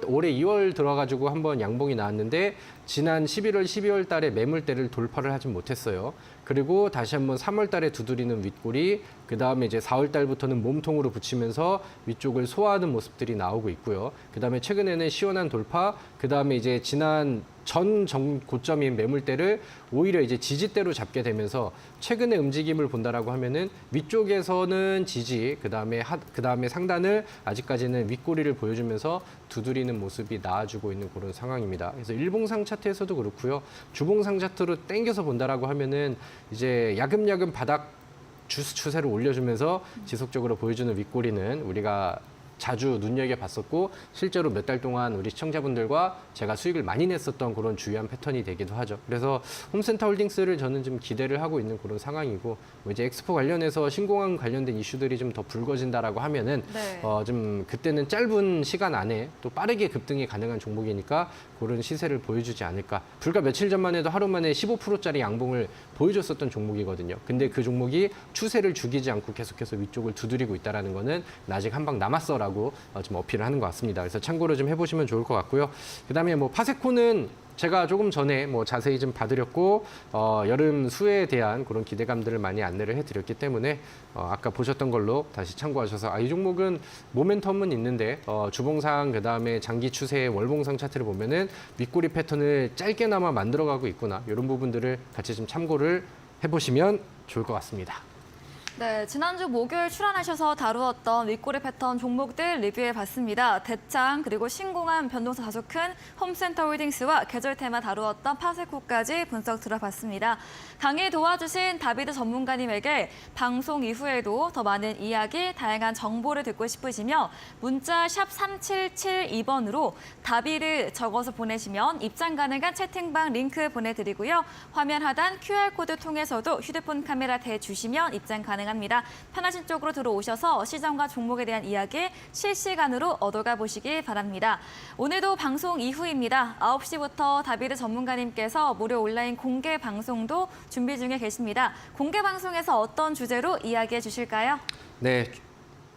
올해 2월 들어가지고 한번 양봉이 나왔는데 지난 11월, 12월 달에 매물대를 돌파를 하진 못했어요. 그리고 다시 한번 3월 달에 두드리는 윗꼬리, 그 다음에 이제 4월 달부터는 몸통으로 붙이면서 위쪽을 소화하는 모습들이 나오고 있고요. 그 다음에 최근에는 시원한 돌파, 그 다음에 이제 지난 전 고점인 매물대를 오히려 이제 지지대로 잡게 되면서 최근의 움직임을 본다라고 하면은 위쪽에서는 지지, 그 다음에 상단을 아직까지는 윗꼬리를 보여주면서 두드리는 모습이 나아지고 있는 그런 상황입니다. 그래서 일봉상 차트에서도 그렇고요. 주봉상 차트로 땡겨서 본다라고 하면은 이제 야금야금 바닥 추세를 올려주면서 지속적으로 보여주는 윗꼬리는 우리가 자주 눈여겨봤었고 실제로 몇 달 동안 우리 시청자분들과 제가 수익을 많이 냈었던 그런 주요한 패턴이 되기도 하죠. 그래서 홈센터 홀딩스를 저는 좀 기대를 하고 있는 그런 상황이고 뭐 이제 엑스포 관련해서 신공항 관련된 이슈들이 좀 더 불거진다라고 하면은 네. 좀 그때는 짧은 시간 안에 또 빠르게 급등이 가능한 종목이니까 그런 시세를 보여주지 않을까. 불과 며칠 전만 해도 하루 만에 15%짜리 양봉을 보여줬었던 종목이거든요. 근데 그 종목이 추세를 죽이지 않고 계속해서 위쪽을 두드리고 있다는 거는 나 아직 한 방 남았어라고 좀 어필을 하는 것 같습니다. 그래서 참고로 좀 해보시면 좋을 것 같고요. 그다음에 뭐 파세코는 제가 조금 전에 뭐 자세히 좀 봐드렸고 여름 수혜에 대한 그런 기대감들을 많이 안내를 해드렸기 때문에 아까 보셨던 걸로 다시 참고하셔서 이 종목은 모멘텀은 있는데 주봉상 그다음에 장기 추세의 월봉상 차트를 보면은 윗꼬리 패턴을 짧게나마 만들어가고 있구나 이런 부분들을 같이 좀 참고를 해보시면 좋을 것 같습니다. 네, 지난주 목요일 출연하셔서 다루었던 윗꼬리 패턴 종목들 리뷰해봤습니다. 대창 그리고 신공항 변동성 다소 큰 홈센터 홀딩스와 계절 테마 다루었던 파세코까지 분석 들어봤습니다. 강의 도와주신 다비드 전문가님에게 방송 이후에도 더 많은 이야기, 다양한 정보를 듣고 싶으시면 문자 샵 3772번으로 다비드 적어서 보내시면 입장 가능한 채팅방 링크 보내드리고요. 화면 하단 QR코드 통해서도 휴대폰 카메라 대주시면 입장 가능합니다. 편하신 쪽으로 들어오셔서 시장과 종목에 대한 이야기 실시간으로 얻어가 보시기 바랍니다. 오늘도 방송 이후입니다. 9시부터 다비드 전문가님께서 무료 온라인 공개 방송도 준비 중에 계십니다. 공개 방송에서 어떤 주제로 이야기해 주실까요? 네,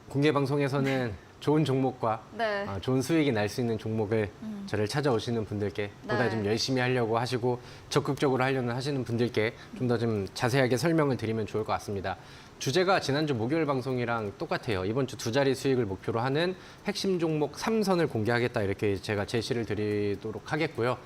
공개 방송에서는 좋은 종목과 네. 좋은 수익이 날 수 있는 종목을 저를 찾아오시는 분들께 보다 네. 좀 열심히 하려고 하시고 적극적으로 하려는 하시는 분들께 좀 더 좀 자세하게 설명을 드리면 좋을 것 같습니다. 주제가 지난주 목요일 방송이랑 똑같아요. 이번 주 두 자리 수익을 목표로 하는 핵심 종목 3선을 공개하겠다 이렇게 제가 제시를 드리도록 하겠고요.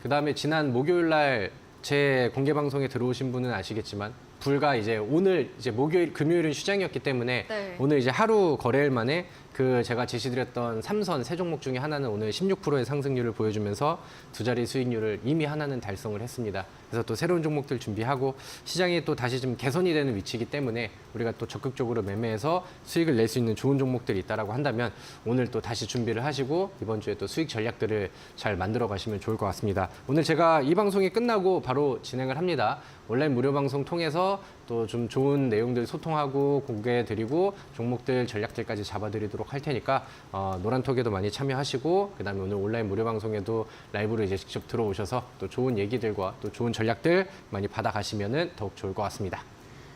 그다음에 지난 목요일 날 제 공개 방송에 들어오신 분은 아시겠지만 불과 이제 오늘 이제 목요일 금요일은 휴장이었기 때문에 네. 오늘 이제 하루 거래일 만에 그 제가 제시드렸던 3선 세 종목 중에 하나는 오늘 16%의 상승률을 보여주면서 두 자리 수익률을 이미 하나는 달성을 했습니다. 그래서 또 새로운 종목들 준비하고 시장이 또 다시 좀 개선이 되는 위치이기 때문에 우리가 또 적극적으로 매매해서 수익을 낼 수 있는 좋은 종목들이 있다라고 한다면 오늘 또 다시 준비를 하시고 이번 주에 또 수익 전략들을 잘 만들어 가시면 좋을 것 같습니다. 오늘 제가 이 방송이 끝나고 바로 진행을 합니다. 온라인 무료 방송 통해서 또 좀 좋은 내용들 소통하고 공개해드리고 종목들 전략들까지 잡아드리도록 할 테니까 노란톡에도 많이 참여하시고 그다음에 오늘 온라인 무료 방송에도 라이브로 이제 직접 들어오셔서 또 좋은 얘기들과 또 좋은 전략들 많이 받아가시면은 더욱 좋을 것 같습니다.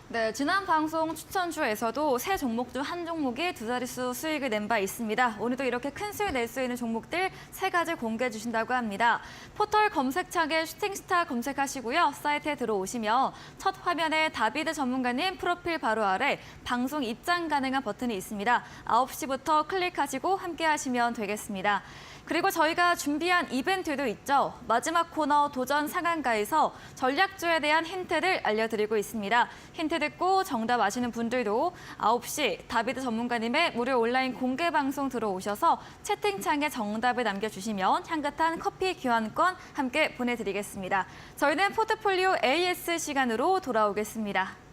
네, 지난 방송 추천주에서도 세 종목 중 한 종목이 두 자릿수 수익을 낸 바 있습니다. 오늘도 이렇게 큰 수익 낼 수 있는 종목들 세 가지 공개해 주신다고 합니다. 포털 검색창에 슈팅스타 검색하시고요. 사이트에 들어오시면 첫 화면에 다비드 전문가님 프로필 바로 아래 방송 입장 가능한 버튼이 있습니다. 9시부터 클릭하시고 함께 하시면 되겠습니다. 그리고 저희가 준비한 이벤트도 있죠. 마지막 코너 도전 상한가에서 전략주에 대한 힌트를 알려드리고 있습니다. 힌트 듣고 정답 아시는 분들도 9시 다비드 전문가님의 무료 온라인 공개 방송 들어오셔서 채팅창에 정답을 남겨주시면 향긋한 커피 교환권 함께 보내드리겠습니다. 저희는 포트폴리오 AS 시간으로 돌아오겠습니다.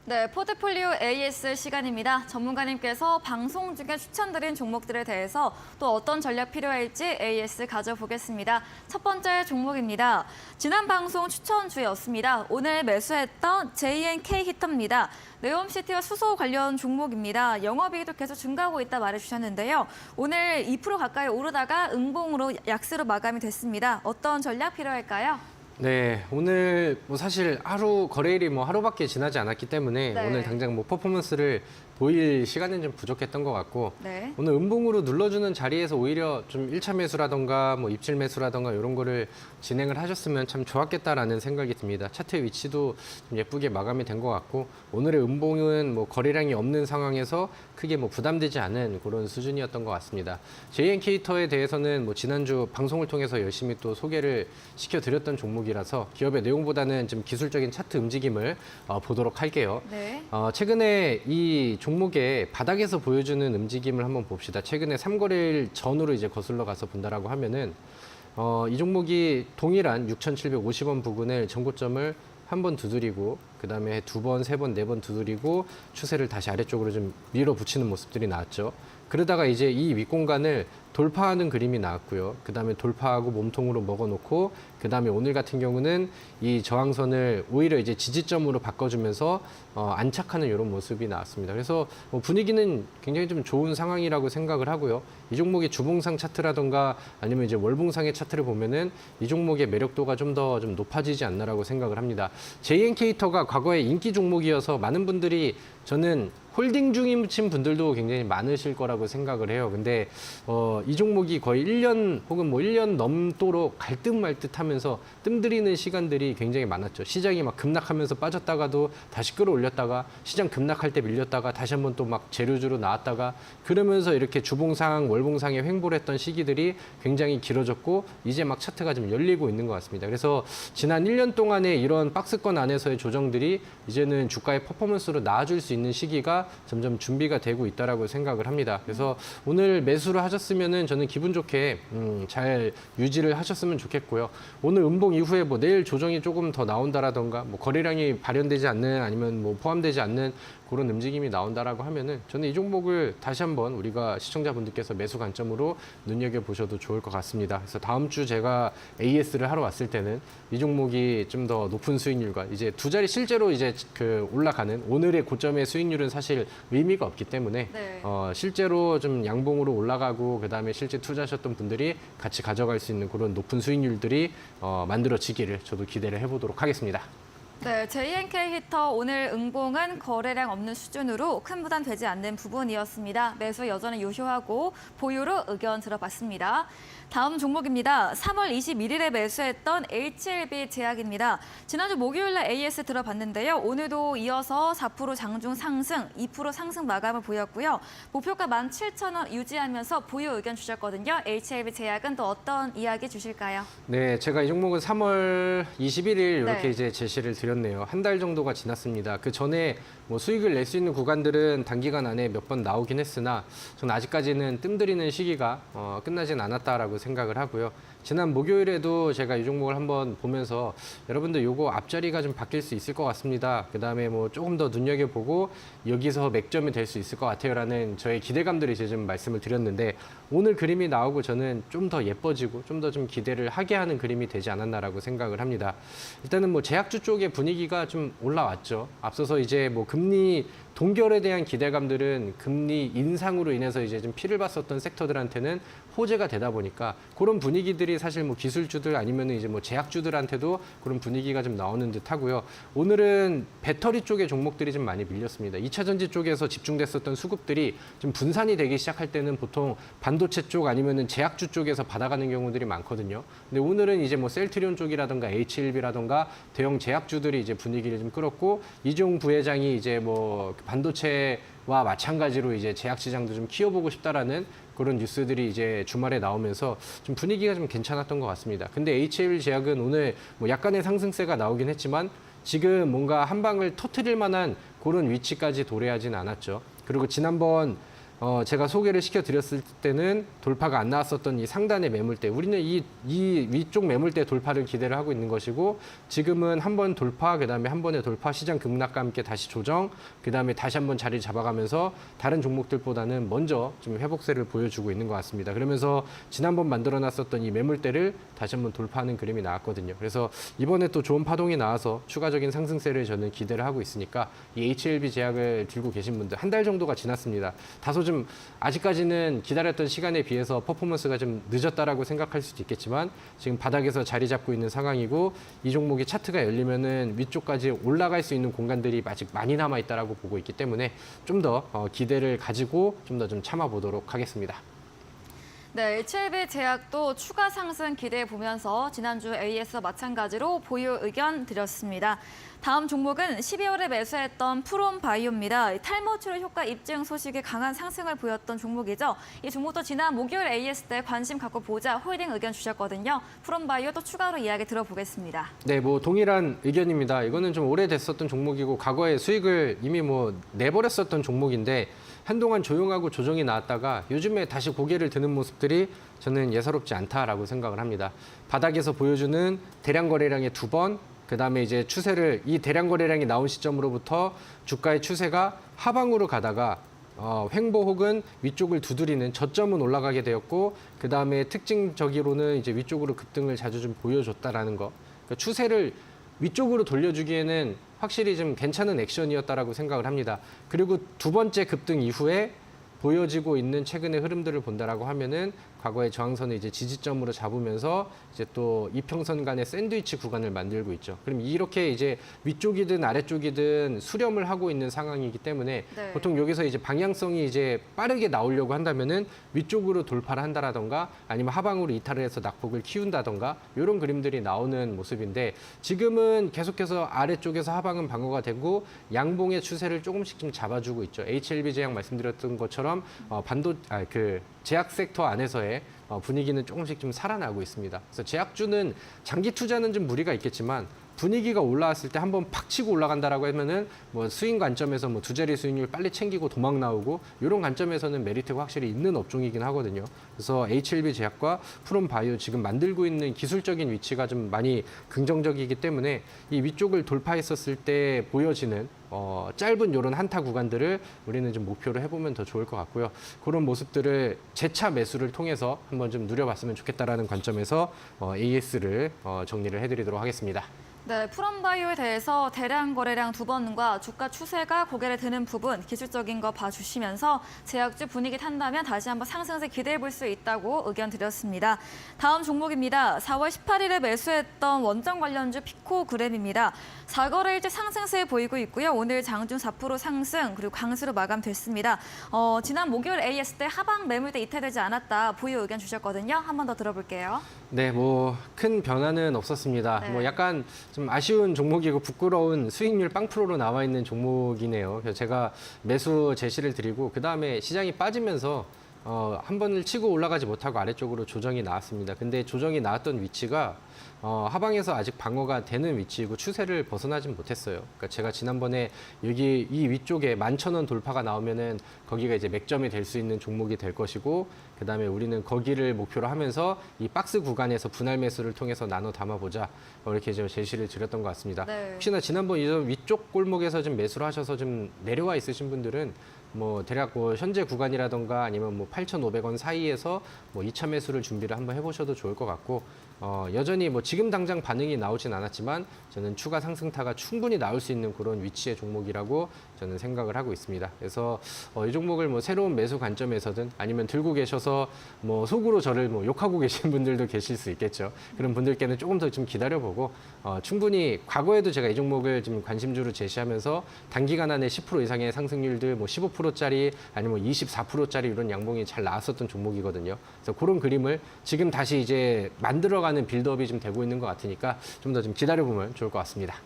네, 포트폴리오 AS 시간입니다. 전문가님께서 방송 중에 추천드린 종목들에 대해서 또 어떤 전략 필요할지 AS 가져보겠습니다. 첫 번째 종목입니다. 지난 방송 추천주였습니다. 오늘 매수했던 JNK 히터입니다. 네옴시티와 수소 관련 종목입니다. 영업이익도 계속 증가하고 있다 말해주셨는데요. 오늘 2% 가까이 오르다가 음봉으로 약세로 마감이 됐습니다. 어떤 전략 필요할까요? 네, 오늘 뭐 사실 거래일이 뭐 하루밖에 지나지 않았기 때문에 네. 오늘 당장 뭐 퍼포먼스를 보일 시간은 좀 부족했던 것 같고 네. 오늘 음봉으로 눌러주는 자리에서 오히려 좀 1차 매수라던가 뭐 입질 매수라던가 이런 거를 진행을 하셨으면 참 좋았겠다라는 생각이 듭니다. 차트 위치도 좀 예쁘게 마감이 된 것 같고 오늘의 음봉은 뭐 거래량이 없는 상황에서 크게 뭐 부담되지 않은 그런 수준이었던 것 같습니다. JNK터에 대해서는 뭐 지난주 방송을 통해서 열심히 또 소개를 시켜드렸던 종목이라서 기업의 내용보다는 좀 기술적인 차트 움직임을 보도록 할게요. 네. 최근에 이 종목의 바닥에서 보여주는 움직임을 한번 봅시다. 최근에 3거래일 전으로 이제 거슬러 가서 본다라고 하면은 이 종목이 동일한 6,750원 부근을 전고점을 한 번 두드리고 그다음에 두 번, 세 번, 네 번 두드리고 추세를 다시 아래쪽으로 좀 밀어붙이는 모습들이 나왔죠. 그러다가 이제 이 윗공간을 돌파하는 그림이 나왔고요. 그다음에 돌파하고 몸통으로 먹어놓고 그다음에 오늘 같은 경우는 이 저항선을 오히려 이제 지지점으로 바꿔주면서 안착하는 이런 모습이 나왔습니다. 그래서 뭐 분위기는 굉장히 좀 좋은 상황이라고 생각을 하고요. 이 종목의 주봉상 차트라던가 아니면 이제 월봉상의 차트를 보면은 이 종목의 매력도가 좀 더 좀 높아지지 않나라고 생각을 합니다. JNK터가 과거에 인기 종목이어서 많은 분들이 저는 홀딩 중이신 분들도 굉장히 많으실 거라고 생각을 해요. 근데 이 종목이 거의 1년 혹은 뭐 1년 넘도록 갈 듯 말 듯 하면서 뜸들이는 시간들이 굉장히 많았죠. 시장이 막 급락하면서 빠졌다가도 다시 끌어올렸다가 시장 급락할 때 밀렸다가 다시 한번 또 막 재료주로 나왔다가 그러면서 이렇게 주봉상, 월봉상에 횡보를 했던 시기들이 굉장히 길어졌고 이제 막 차트가 좀 열리고 있는 것 같습니다. 그래서 지난 1년 동안의 이런 박스권 안에서의 조정들이 이제는 주가의 퍼포먼스로 나아질 수 있는 시기가 점점 준비가 되고 있다라고 생각을 합니다. 그래서 오늘 매수를 하셨으면은 저는 기분 좋게 잘 유지를 하셨으면 좋겠고요. 오늘 음봉 이후에 뭐 내일 조정이 조금 더 나온다라던가 뭐 거래량이 발현되지 않는 아니면 뭐 포함되지 않는 그런 움직임이 나온다라고 하면은 저는 이 종목을 다시 한번 우리가 시청자분들께서 매수 관점으로 눈여겨 보셔도 좋을 것 같습니다. 그래서 다음 주 제가 AS를 하러 왔을 때는 이 종목이 좀 더 높은 수익률과 이제 두 자리 실제로 이제 그 올라가는 오늘의 고점의 수익률은 사실 의미가 없기 때문에 네. 실제로 좀 양봉으로 올라가고 그다음에 실제 투자하셨던 분들이 같이 가져갈 수 있는 그런 높은 수익률들이 만들어지기를 저도 기대를 해보도록 하겠습니다. 네, JNK 히터 오늘 음봉은 거래량 없는 수준으로 큰 부담 되지 않는 부분이었습니다. 매수 여전히 유효하고 보유로 의견 들어봤습니다. 다음 종목입니다. 3월 21일에 매수했던 HLB 제약입니다. 지난주 목요일날 AS 들어봤는데요. 오늘도 이어서 4% 장중 상승, 2% 상승 마감을 보였고요. 목표가 17,000원 유지하면서 보유 의견 주셨거든요. HLB 제약은 또 어떤 이야기 주실까요? 네, 제가 이 종목은 3월 21일 이렇게 네. 이제 제시를 드렸네요. 한 달 정도가 지났습니다. 그 전에 뭐 수익을 낼 수 있는 구간들은 단기간 안에 몇 번 나오긴 했으나 저는 아직까지는 뜸들이는 시기가 끝나진 않았다라고 생각을 하고요. 지난 목요일에도 제가 이 종목을 한번 보면서 여러분들 요거 앞자리가 좀 바뀔 수 있을 것 같습니다. 그다음에 뭐 조금 더 눈여겨보고 여기서 맥점이 될 수 있을 것 같아요라는 저의 기대감들을 이제 좀 말씀을 드렸는데 오늘 그림이 나오고 저는 좀 더 예뻐지고 좀 더 좀 기대를 하게 하는 그림이 되지 않았나라고 생각을 합니다. 일단은 뭐 제약주 쪽의 분위기가 좀 올라왔죠. 앞서서 이제 뭐 금리 동결에 대한 기대감들은 금리 인상으로 인해서 이제 좀 피를 봤었던 섹터들한테는 호재가 되다 보니까 그런 분위기들이 사실 뭐 기술주들 아니면 이제 뭐 제약주들한테도 그런 분위기가 좀 나오는 듯 하고요. 오늘은 배터리 쪽의 종목들이 좀 많이 밀렸습니다. 2차 전지 쪽에서 집중됐었던 수급들이 좀 분산이 되기 시작할 때는 보통 반도체 쪽 아니면은 제약주 쪽에서 받아가는 경우들이 많거든요. 근데 오늘은 이제 뭐 셀트리온 쪽이라든가 HLB라든가 대형 제약주들이 이제 분위기를 좀 끌었고 이종 부회장이 이제 뭐 반도체와 마찬가지로 이제 제약 시장도 좀 키워보고 싶다라는 그런 뉴스들이 이제 주말에 나오면서 좀 분위기가 좀 괜찮았던 것 같습니다. 근데 HL 제약은 오늘 뭐 약간의 상승세가 나오긴 했지만 지금 뭔가 한 방을 터트릴 만한 그런 위치까지 도래하진 않았죠. 그리고 지난번 제가 소개를 시켜드렸을 때는 돌파가 안 나왔었던 이 상단의 매물대, 우리는 이 위쪽 매물대 돌파를 기대를 하고 있는 것이고, 지금은 한 번 돌파, 그다음에 한 번의 돌파, 시장 급락과 함께 다시 조정, 그다음에 다시 한번 자리 잡아가면서 다른 종목들보다는 먼저 좀 회복세를 보여주고 있는 것 같습니다. 그러면서 지난번 만들어놨었던 이 매물대를 다시 한번 돌파하는 그림이 나왔거든요. 그래서 이번에 또 좋은 파동이 나와서 추가적인 상승세를 저는 기대를 하고 있으니까 이 HLB 제약을 들고 계신 분들, 한 달 정도가 지났습니다. 다소 좀 아직까지는 기다렸던 시간에 비해서 퍼포먼스가 좀 늦었다라고 생각할 수도 있겠지만, 지금 바닥에서 자리 잡고 있는 상황이고, 이 종목이 차트가 열리면은 위쪽까지 올라갈 수 있는 공간들이 아직 많이 남아 있다라고 보고 있기 때문에 좀 더 기대를 가지고 좀 더 좀 참아 보도록 하겠습니다. 네, HLB 제약도 추가 상승 기대해 보면서 지난주 AS와 마찬가지로 보유 의견 드렸습니다. 다음 종목은 12월에 매수했던 프롬바이오입니다. 탈모 치료 효과 입증 소식에 강한 상승을 보였던 종목이죠. 이 종목도 지난 목요일 AS 때 관심 갖고 보자 홀딩 의견 주셨거든요. 프롬바이오 또 추가로 이야기 들어보겠습니다. 네, 뭐 동일한 의견입니다. 이거는 좀 오래됐었던 종목이고 과거에 수익을 이미 뭐 내버렸었던 종목인데, 한동안 조용하고 조정이 나왔다가 요즘에 다시 고개를 드는 모습들이 저는 예사롭지 않다라고 생각을 합니다. 바닥에서 보여주는 대량 거래량의 2번, 그다음에 이제 추세를, 이 대량 거래량이 나온 시점으로부터 주가의 추세가 하방으로 가다가 횡보 혹은 위쪽을 두드리는 저점은 올라가게 되었고, 그다음에 특징적으로는 이제 위쪽으로 급등을 자주 좀 보여줬다라는 거. 그러니까 추세를 위쪽으로 돌려주기에는 확실히 좀 괜찮은 액션이었다라고 생각을 합니다. 그리고 두 번째 급등 이후에 보여지고 있는 최근의 흐름들을 본다라고 하면은 과거의 저항선을 이제 지지점으로 잡으면서 이제 또 이평선 간의 샌드위치 구간을 만들고 있죠. 그럼 이렇게 이제 위쪽이든 아래쪽이든 수렴을 하고 있는 상황이기 때문에 네. 보통 여기서 이제 방향성이 이제 빠르게 나오려고 한다면은 위쪽으로 돌파를 한다라던가 아니면 하방으로 이탈을 해서 낙폭을 키운다던가 이런 그림들이 나오는 모습인데, 지금은 계속해서 아래쪽에서 하방은 방어가 되고 양봉의 추세를 조금씩 좀 잡아주고 있죠. HLB 제약 말씀드렸던 것처럼 제약 섹터 안에서의 분위기는 조금씩 좀 살아나고 있습니다. 그래서 제약주는 장기 투자는 좀 무리가 있겠지만, 분위기가 올라왔을 때 한번 팍 치고 올라간다라고 하면은 뭐 수익 관점에서 뭐 두 자리 수익률 빨리 챙기고 도망 나오고 이런 관점에서는 메리트가 확실히 있는 업종이긴 하거든요. 그래서 HLB 제약과 프롬바이오 지금 만들고 있는 기술적인 위치가 좀 많이 긍정적이기 때문에 이 위쪽을 돌파했었을 때 보여지는 짧은 이런 한타 구간들을 우리는 좀 목표로 해보면 더 좋을 것 같고요. 그런 모습들을 재차 매수를 통해서 한번 좀 누려봤으면 좋겠다라는 관점에서 AS를 정리를 해드리도록 하겠습니다. 네, 프롬바이오에 대해서 대량 거래량 2번과 주가 추세가 고개를 드는 부분 기술적인 거 봐주시면서 제약주 분위기 탄다면 다시 한번 상승세 기대해 볼 수 있다고 의견 드렸습니다. 다음 종목입니다. 4월 18일에 매수했던 원전 관련주 피코그램입니다. 4거래일째 상승세 보이고 있고요. 오늘 장중 4% 상승 그리고 강수로 마감됐습니다. 지난 목요일 AS 때 하방 매물대 이탈되지 않았다 보유 의견 주셨거든요. 한 번 더 들어볼게요. 네, 뭐 큰 변화는 없었습니다. 네. 뭐 약간 좀 아쉬운 종목이고 부끄러운 수익률 0%로 나와 있는 종목이네요. 그래서 제가 매수 제시를 드리고 그 다음에 시장이 빠지면서 한 번을 치고 올라가지 못하고 아래쪽으로 조정이 나왔습니다. 근데 조정이 나왔던 위치가 하방에서 아직 방어가 되는 위치이고 추세를 벗어나진 못했어요. 그러니까 제가 지난번에 여기 이 위쪽에 11,000원 돌파가 나오면은 거기가 이제 맥점이 될 수 있는 종목이 될 것이고, 그다음에 우리는 거기를 목표로 하면서 이 박스 구간에서 분할 매수를 통해서 나눠 담아보자 이렇게 좀 제시를 드렸던 것 같습니다. 네. 혹시나 지난번 이 위쪽 골목에서 좀 매수를 하셔서 좀 내려와 있으신 분들은 뭐 대략 뭐 현재 구간이라던가 아니면 뭐 8,500원 사이에서 뭐 2차 매수를 준비를 한번 해보셔도 좋을 것 같고, 여전히 뭐 지금 당장 반응이 나오진 않았지만 저는 추가 상승타가 충분히 나올 수 있는 그런 위치의 종목이라고 저는 생각을 하고 있습니다. 그래서 이 종목을 뭐 새로운 매수 관점에서든 아니면 들고 계셔서 뭐 속으로 저를 뭐 욕하고 계신 분들도 계실 수 있겠죠. 그런 분들께는 조금 더 좀 기다려보고 충분히 과거에도 제가 이 종목을 좀 관심주로 제시하면서 단기간 안에 10% 이상의 상승률들 뭐 15%짜리 아니면 24%짜리 이런 양봉이 잘 나왔었던 종목이거든요. 그래서 그런 그림을 지금 다시 이제 만들어가는 빌드업이 좀 되고 있는 것 같으니까 좀 더 좀 기다려보면 좋을 것 같습니다.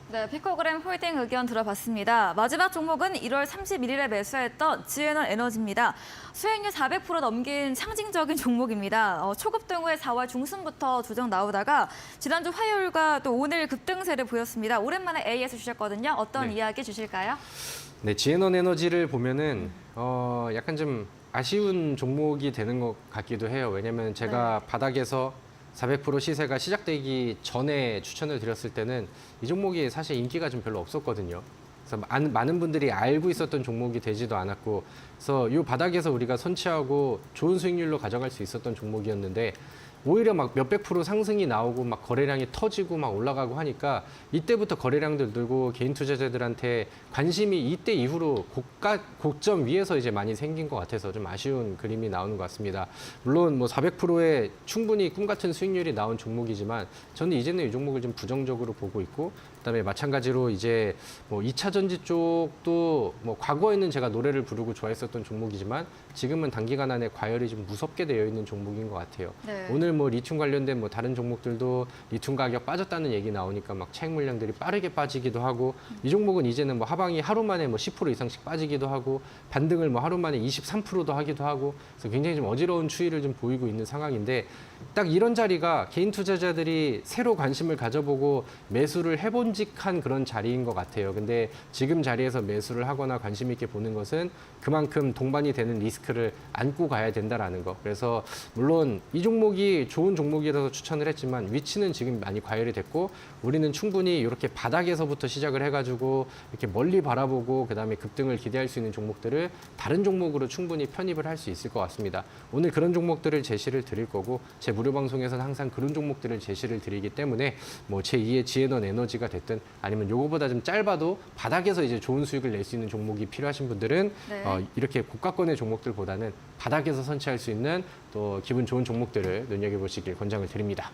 네, 피코그램 홀딩 의견 들어봤습니다. 마지막 종목은 1월 31일에 매수했던 지에넌 에너지입니다. 수익률 400% 넘긴 상징적인 종목입니다. 초급등 후에 4월 중순부터 조정 나오다가 지난주 화요일과 또 오늘 급등세를 보였습니다. 오랜만에 AS 주셨거든요. 어떤 네. 이야기 주실까요? 네, 지에넌 에너지를 보면은 약간 좀 아쉬운 종목이 되는 것 같기도 해요. 왜냐면 제가 바닥에서 400% 시세가 시작되기 전에 추천을 드렸을 때는 이 종목이 사실 인기가 좀 별로 없었거든요. 그래서 많은 분들이 알고 있었던 종목이 되지도 않았고, 그래서 이 바닥에서 우리가 선취하고 좋은 수익률로 가져갈 수 있었던 종목이었는데, 오히려 막 몇백 프로 상승이 나오고 막 거래량이 터지고 막 올라가고 하니까 이때부터 거래량들 늘고 개인 투자자들한테 관심이 이때 이후로 고점 위에서 이제 많이 생긴 것 같아서 좀 아쉬운 그림이 나오는 것 같습니다. 물론 뭐 400%의 충분히 꿈 같은 수익률이 나온 종목이지만 저는 이제는 이 종목을 좀 부정적으로 보고 있고, 그다음에 마찬가지로 이제 뭐 2차 전지 쪽도 뭐 과거에는 제가 노래를 부르고 좋아했었던 종목이지만 지금은 단기간 안에 과열이 좀 무섭게 되어 있는 종목인 것 같아요. 네. 오늘 뭐 리튬 관련된 뭐 다른 종목들도 리튬 가격 빠졌다는 얘기 나오니까 막 차익 물량들이 빠르게 빠지기도 하고, 이 종목은 이제는 뭐 하방이 하루 만에 뭐 10% 이상씩 빠지기도 하고 반등을 뭐 하루 만에 23%도 하기도 하고, 그래서 굉장히 좀 어지러운 추이를 좀 보이고 있는 상황인데, 딱 이런 자리가 개인 투자자들이 새로 관심을 가져보고 매수를 해본직한 그런 자리인 것 같아요. 근데 지금 자리에서 매수를 하거나 관심 있게 보는 것은 그만큼 동반이 되는 리스크를 안고 가야 된다라는 거. 그래서 물론 이 종목이 좋은 종목이라서 추천을 했지만 위치는 지금 많이 과열이 됐고, 우리는 충분히 이렇게 바닥에서부터 시작을 해가지고 이렇게 멀리 바라보고 그다음에 급등을 기대할 수 있는 종목들을 다른 종목으로 충분히 편입을 할 수 있을 것 같습니다. 오늘 그런 종목들을 제시를 드릴 거고, 제 무료 방송에서는 항상 그런 종목들을 제시를 드리기 때문에 뭐 제2의 지에넌 에너지가 됐든 아니면 요거보다 좀 짧아도 바닥에서 이제 좋은 수익을 낼 수 있는 종목이 필요하신 분들은 네. 이렇게 고가권의 종목들보다는 바닥에서 선취할 수 있는 또 기분 좋은 종목들을 눈여겨보시길 권장을 드립니다.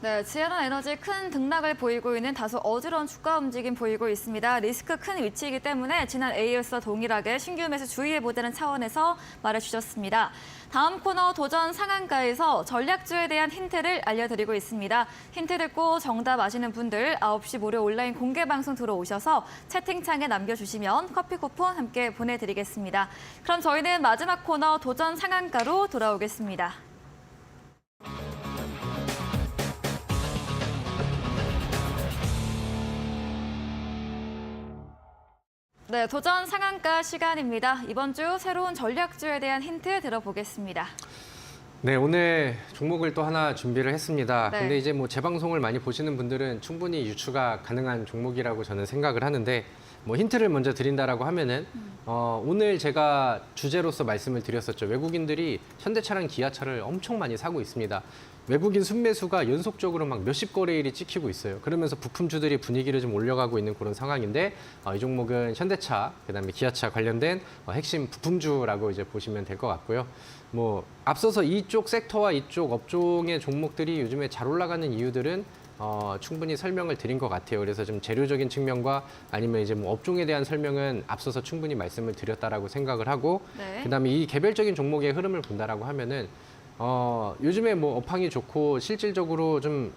네, 지에넌 에너지 큰 등락을 보이고 있는 다소 어지러운 주가 움직임 보이고 있습니다. 리스크 큰 위치이기 때문에 지난 AS와 동일하게 신규 매수 주의해보자는 차원에서 말해주셨습니다. 다음 코너 도전 상한가에서 전략주에 대한 힌트를 알려드리고 있습니다. 힌트 듣고 정답 아시는 분들 9시 무료 온라인 공개 방송 들어오셔서 채팅창에 남겨주시면 커피 쿠폰 함께 보내드리겠습니다. 그럼 저희는 마지막 코너 도전 상한가로 돌아오겠습니다. 네, 도전 상한가 시간입니다. 이번 주 새로운 전략주에 대한 힌트 들어보겠습니다. 네, 오늘 종목을 또 하나 준비를 했습니다. 네. 근데 이제 뭐 제 방송을 많이 보시는 분들은 충분히 유추가 가능한 종목이라고 저는 생각을 하는데, 뭐 힌트를 먼저 드린다라고 하면은 오늘 제가 주제로서 말씀을 드렸었죠. 외국인들이 현대차랑 기아차를 엄청 많이 사고 있습니다. 외국인 순매수가 연속적으로 막 몇십 거래일이 찍히고 있어요. 그러면서 부품주들이 분위기를 좀 올려가고 있는 그런 상황인데, 이 종목은 현대차, 그다음에 기아차 관련된 핵심 부품주라고 이제 보시면 될 것 같고요. 뭐 앞서서 이쪽 섹터와 이쪽 업종의 종목들이 요즘에 잘 올라가는 이유들은 충분히 설명을 드린 것 같아요. 그래서 좀 재료적인 측면과 아니면 이제 뭐 업종에 대한 설명은 앞서서 충분히 말씀을 드렸다라고 생각을 하고, 네. 그다음에 이 개별적인 종목의 흐름을 본다라고 하면은 요즘에 뭐 업황이 좋고 실질적으로 좀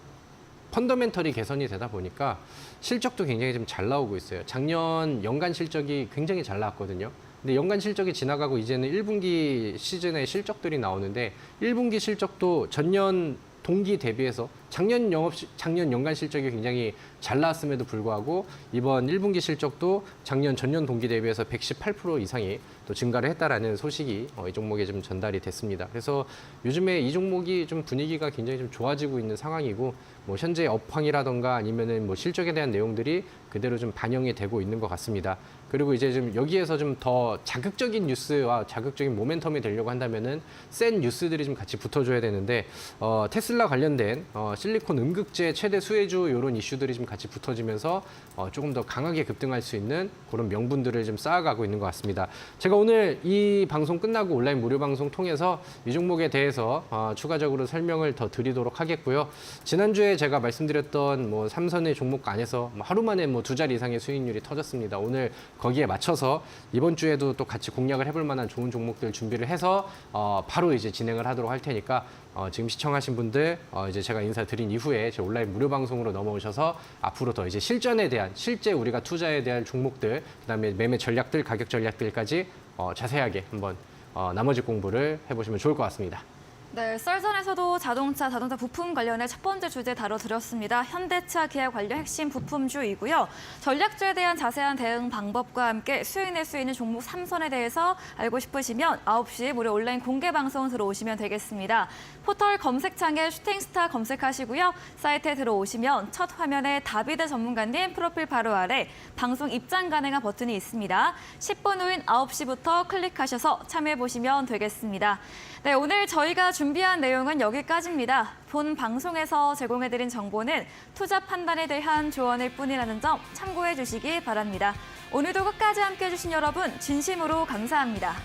펀더멘털이 개선이 되다 보니까 실적도 굉장히 좀 잘 나오고 있어요. 작년 연간 실적이 굉장히 잘 나왔거든요. 근데 연간 실적이 지나가고 이제는 1분기 시즌의 실적들이 나오는데, 1분기 실적도 전년 동기 대비해서 작년 연간 실적이 굉장히 잘 나왔음에도 불구하고 이번 1분기 실적도 작년 전년 동기 대비해서 118% 이상이 또 증가를 했다라는 소식이 이 종목에 좀 전달이 됐습니다. 그래서 요즘에 이 종목이 좀 분위기가 굉장히 좀 좋아지고 있는 상황이고, 뭐 현재 업황이라던가 아니면은 뭐 실적에 대한 내용들이 그대로 좀 반영이 되고 있는 것 같습니다. 그리고 이제 좀 여기에서 좀 더 자극적인 뉴스와 자극적인 모멘텀이 되려고 한다면은 센 뉴스들이 좀 같이 붙어줘야 되는데, 테슬라 관련된 실리콘 음극재 최대 수혜주 이런 이슈들이 좀 같이 붙어지면서 조금 더 강하게 급등할 수 있는 그런 명분들을 좀 쌓아가고 있는 것 같습니다. 제가 오늘 이 방송 끝나고 온라인 무료 방송 통해서 이 종목에 대해서 추가적으로 설명을 더 드리도록 하겠고요. 지난주에 제가 말씀드렸던 뭐 삼선의 종목 안에서 뭐 하루 만에 뭐 2자리 이상의 수익률이 터졌습니다. 오늘 거기에 맞춰서 이번 주에도 또 같이 공략을 해볼 만한 좋은 종목들 준비를 해서 바로 이제 진행을 하도록 할 테니까 지금 시청하신 분들 이제 제가 인사드린 이후에 제 온라인 무료 방송으로 넘어오셔서 앞으로 더 이제 실전에 대한 실제 우리가 투자에 대한 종목들 그다음에 매매 전략들, 가격 전략들까지 자세하게 한번 나머지 공부를 해보시면 좋을 것 같습니다. 네, 썰전에서도 자동차 부품 관련해 첫 번째 주제 다뤄드렸습니다. 현대차, 기아 관련 핵심 부품주이고요. 전략주에 대한 자세한 대응 방법과 함께 수익 낼 수 있는 종목 3선에 대해서 알고 싶으시면 9시 무료 온라인 공개 방송 들어오시면 되겠습니다. 포털 검색창에 슈팅스타 검색하시고요. 사이트에 들어오시면 첫 화면에 다비드 전문가님 프로필 바로 아래 방송 입장 가능한 버튼이 있습니다. 10분 후인 9시부터 클릭하셔서 참여해보시면 되겠습니다. 네, 오늘 저희가 준비한 내용은 여기까지입니다. 본 방송에서 제공해드린 정보는 투자 판단에 대한 조언일 뿐이라는 점 참고해 주시기 바랍니다. 오늘도 끝까지 함께해 주신 여러분 진심으로 감사합니다.